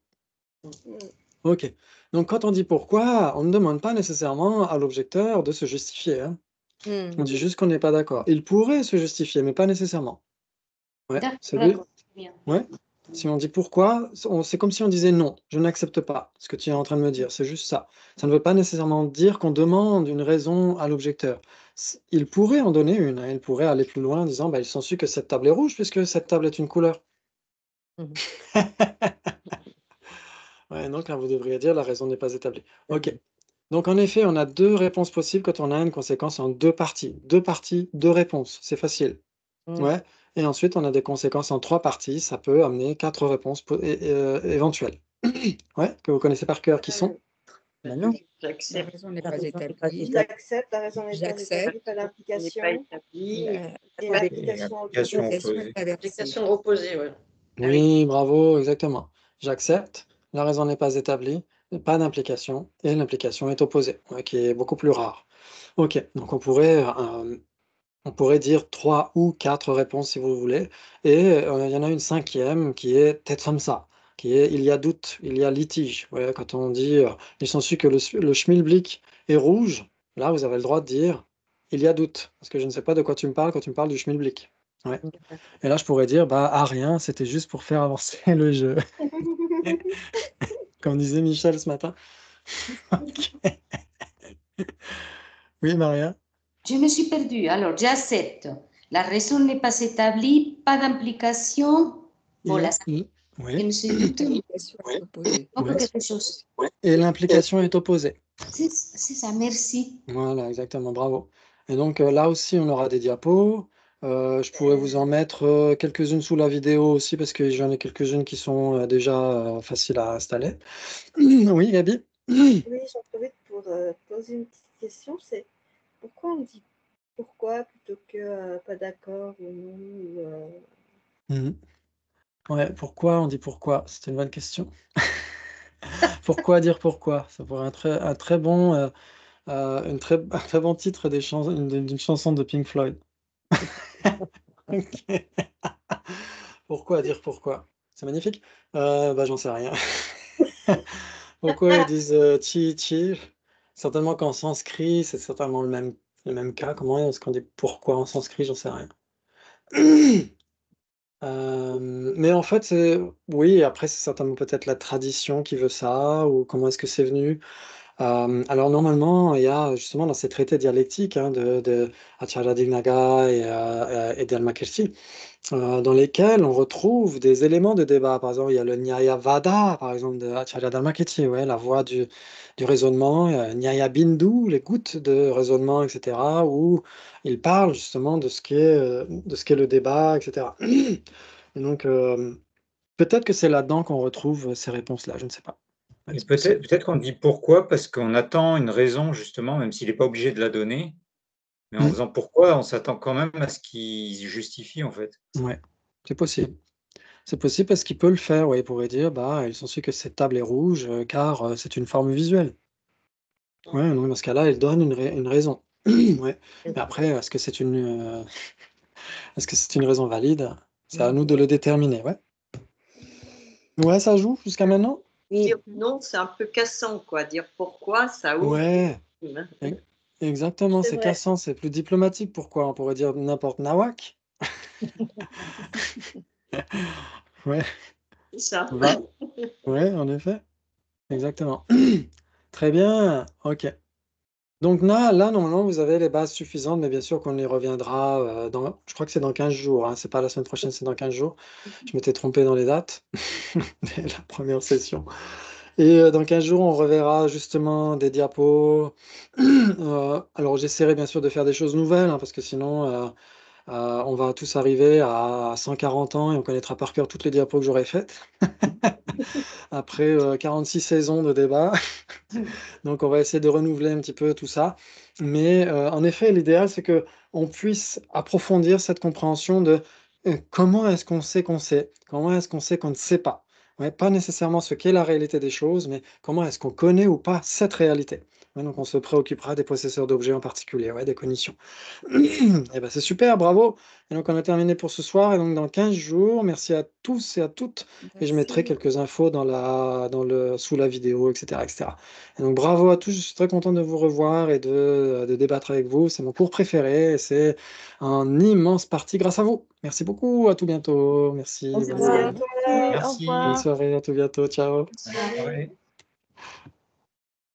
Ok. Donc quand on dit pourquoi, on ne demande pas nécessairement à l'objecteur de se justifier, hein. On dit juste qu'on n'est pas d'accord. Il pourrait se justifier, mais pas nécessairement. Ouais, c'est lui. D'accord, bien. Ouais. Si on dit pourquoi, c'est comme si on disait non, je n'accepte pas ce que tu es en train de me dire. C'est juste ça. Ça ne veut pas nécessairement dire qu'on demande une raison à l'objecteur. Il pourrait en donner une, hein. Il pourrait aller plus loin en disant bah, il s'ensuit que cette table est rouge puisque cette table est une couleur. Ouais, donc là, vous devriez dire la raison n'est pas établie. Ok. Donc en effet, on a deux réponses possibles quand on a une conséquence en deux parties. Deux parties, deux réponses. C'est facile. Ouais. Et ensuite, on a des conséquences en trois parties. Ça peut amener quatre réponses éventuelles. Ouais, que vous connaissez par cœur, qui sont? Non. La J'accepte. raison n'est La pas raison n'est pas établie. établie. J'accepte, la raison n'est pas J'accepte. établie, pas Ce n'est d'implication. pas établi. La- Et L'application l'application opposée. opposée. inversée. Application opposée, oui. Oui, bravo, exactement. J'accepte. La raison n'est pas établie. Pas d'implication. Et l'implication est opposée, ouais, qui est beaucoup plus rare. Ok, donc on pourrait dire trois ou quatre réponses si vous voulez. Et il y en a une cinquième qui est Tetsamsa, qui est il y a doute, il y a litige. Ouais, quand on dit il s'ensuit que le schmilblick est rouge, là vous avez le droit de dire il y a doute, parce que je ne sais pas de quoi tu me parles quand tu me parles du schmilblick. Ouais. Et là, je pourrais dire, bah, rien, c'était juste pour faire avancer le jeu. Comme disait Michel ce matin. Ok. Oui, Maria? Je me suis perdue. Alors, j'accepte. La raison n'est pas établie, pas d'implication. Voilà, je Oui. me suis dit, L'implication est opposée. encore Ouais. quelque chose. Et l'implication est opposée. C'est ça, merci. Voilà, exactement, bravo. Et donc là aussi, on aura des diapos. Je pourrais vous en mettre quelques-unes sous la vidéo aussi, parce que j'en ai quelques-unes qui sont déjà faciles à installer. Oui, Gabi? Oui, j'en profite pour poser une petite question. C'est pourquoi on dit pourquoi plutôt que pas d'accord ou non Mhm. Ouais, pourquoi on dit pourquoi? C'est une bonne question. Pourquoi dire pourquoi? Ça pourrait être un très bon, un très bon titre d'une chanson de Pink Floyd. Ok. Pourquoi dire pourquoi? C'est magnifique. Bah, j'en sais rien. Pourquoi ils disent chi chi? Certainement qu'en sanskrit, c'est certainement le même cas. Comment est-ce qu'on dit pourquoi en sanskrit? J'en sais rien. Mais en fait, oui, après, c'est certainement peut-être la tradition qui veut ça, ou comment est-ce que c'est venu. Alors normalement, il y a justement dans ces traités dialectiques de Acharya Dignaga et d'Almakirti, dans lesquels on retrouve des éléments de débat. Par exemple, il y a le Nyaya Vada, par exemple, de Acharya Dharmakirti, ouais, la voie du raisonnement, Nyaya Bindu, les gouttes de raisonnement, etc., où il parle justement de ce qu'est le débat, etc. Et donc, peut-être que c'est là-dedans qu'on retrouve ces réponses-là, je ne sais pas. Ouais, Et c'est possible. peut-être qu'on dit pourquoi, parce qu'on attend une raison, justement, même s'il n'est pas obligé de la donner. Mais en Mm. faisant pourquoi, on s'attend quand même à ce qu'il justifie, en fait. Ouais, c'est possible. C'est possible parce qu'il peut le faire, ouais, il pourrait dire, bah, il s'ensuit que cette table est rouge, car c'est une forme visuelle. Ouais, donc dans ce cas-là, il donne une raison. Ouais. Mais après, est-ce que c'est une raison valide? C'est à nous de le déterminer, ouais. Ouais, ça joue jusqu'à maintenant? Dire non, c'est un peu cassant, quoi. Dire pourquoi, ça ouvre. Ouais, Hein. e- exactement, C'est c'est vrai. cassant, c'est plus diplomatique. Pourquoi? On pourrait dire n'importe nawak. Ouais, C'est ça. va. Ouais, en effet, exactement. Très bien, ok. Donc là, normalement, vous avez les bases suffisantes, mais bien sûr qu'on y reviendra je crois que c'est dans 15 jours, hein, c'est pas la semaine prochaine, c'est dans 15 jours. Je m'étais trompé dans les dates de la première session. Et dans 15 jours, on reverra justement des diapos. Alors j'essaierai bien sûr de faire des choses nouvelles, hein, parce que sinon, on va tous arriver à 140 ans et on connaîtra par cœur toutes les diapos que j'aurai faites. Après 46 saisons de débat. Donc on va essayer de renouveler un petit peu tout ça. Mais en effet, l'idéal, c'est que on puisse approfondir cette compréhension de comment est-ce qu'on sait, comment est-ce qu'on sait qu'on ne sait pas. Ouais, pas nécessairement ce qu'est la réalité des choses, mais comment est-ce qu'on connaît ou pas cette réalité. Ouais, donc on se préoccupera des possesseurs d'objets en particulier, ouais, des cognitions. Et ben c'est super, bravo. Et donc on a terminé pour ce soir. Et donc dans 15 jours, merci à tous et à toutes. Et je mettrai Merci. quelques infos sous la vidéo, etc., etc. Et donc bravo à tous, je suis très content de vous revoir et de débattre avec vous. C'est mon cours préféré et c'est un immense parti grâce à vous. Merci beaucoup, à tout bientôt. Merci, bonne Merci à soirée. tous. Au Merci. Bonne revoir. soirée, à tout bientôt. Ciao. Bonne soirée.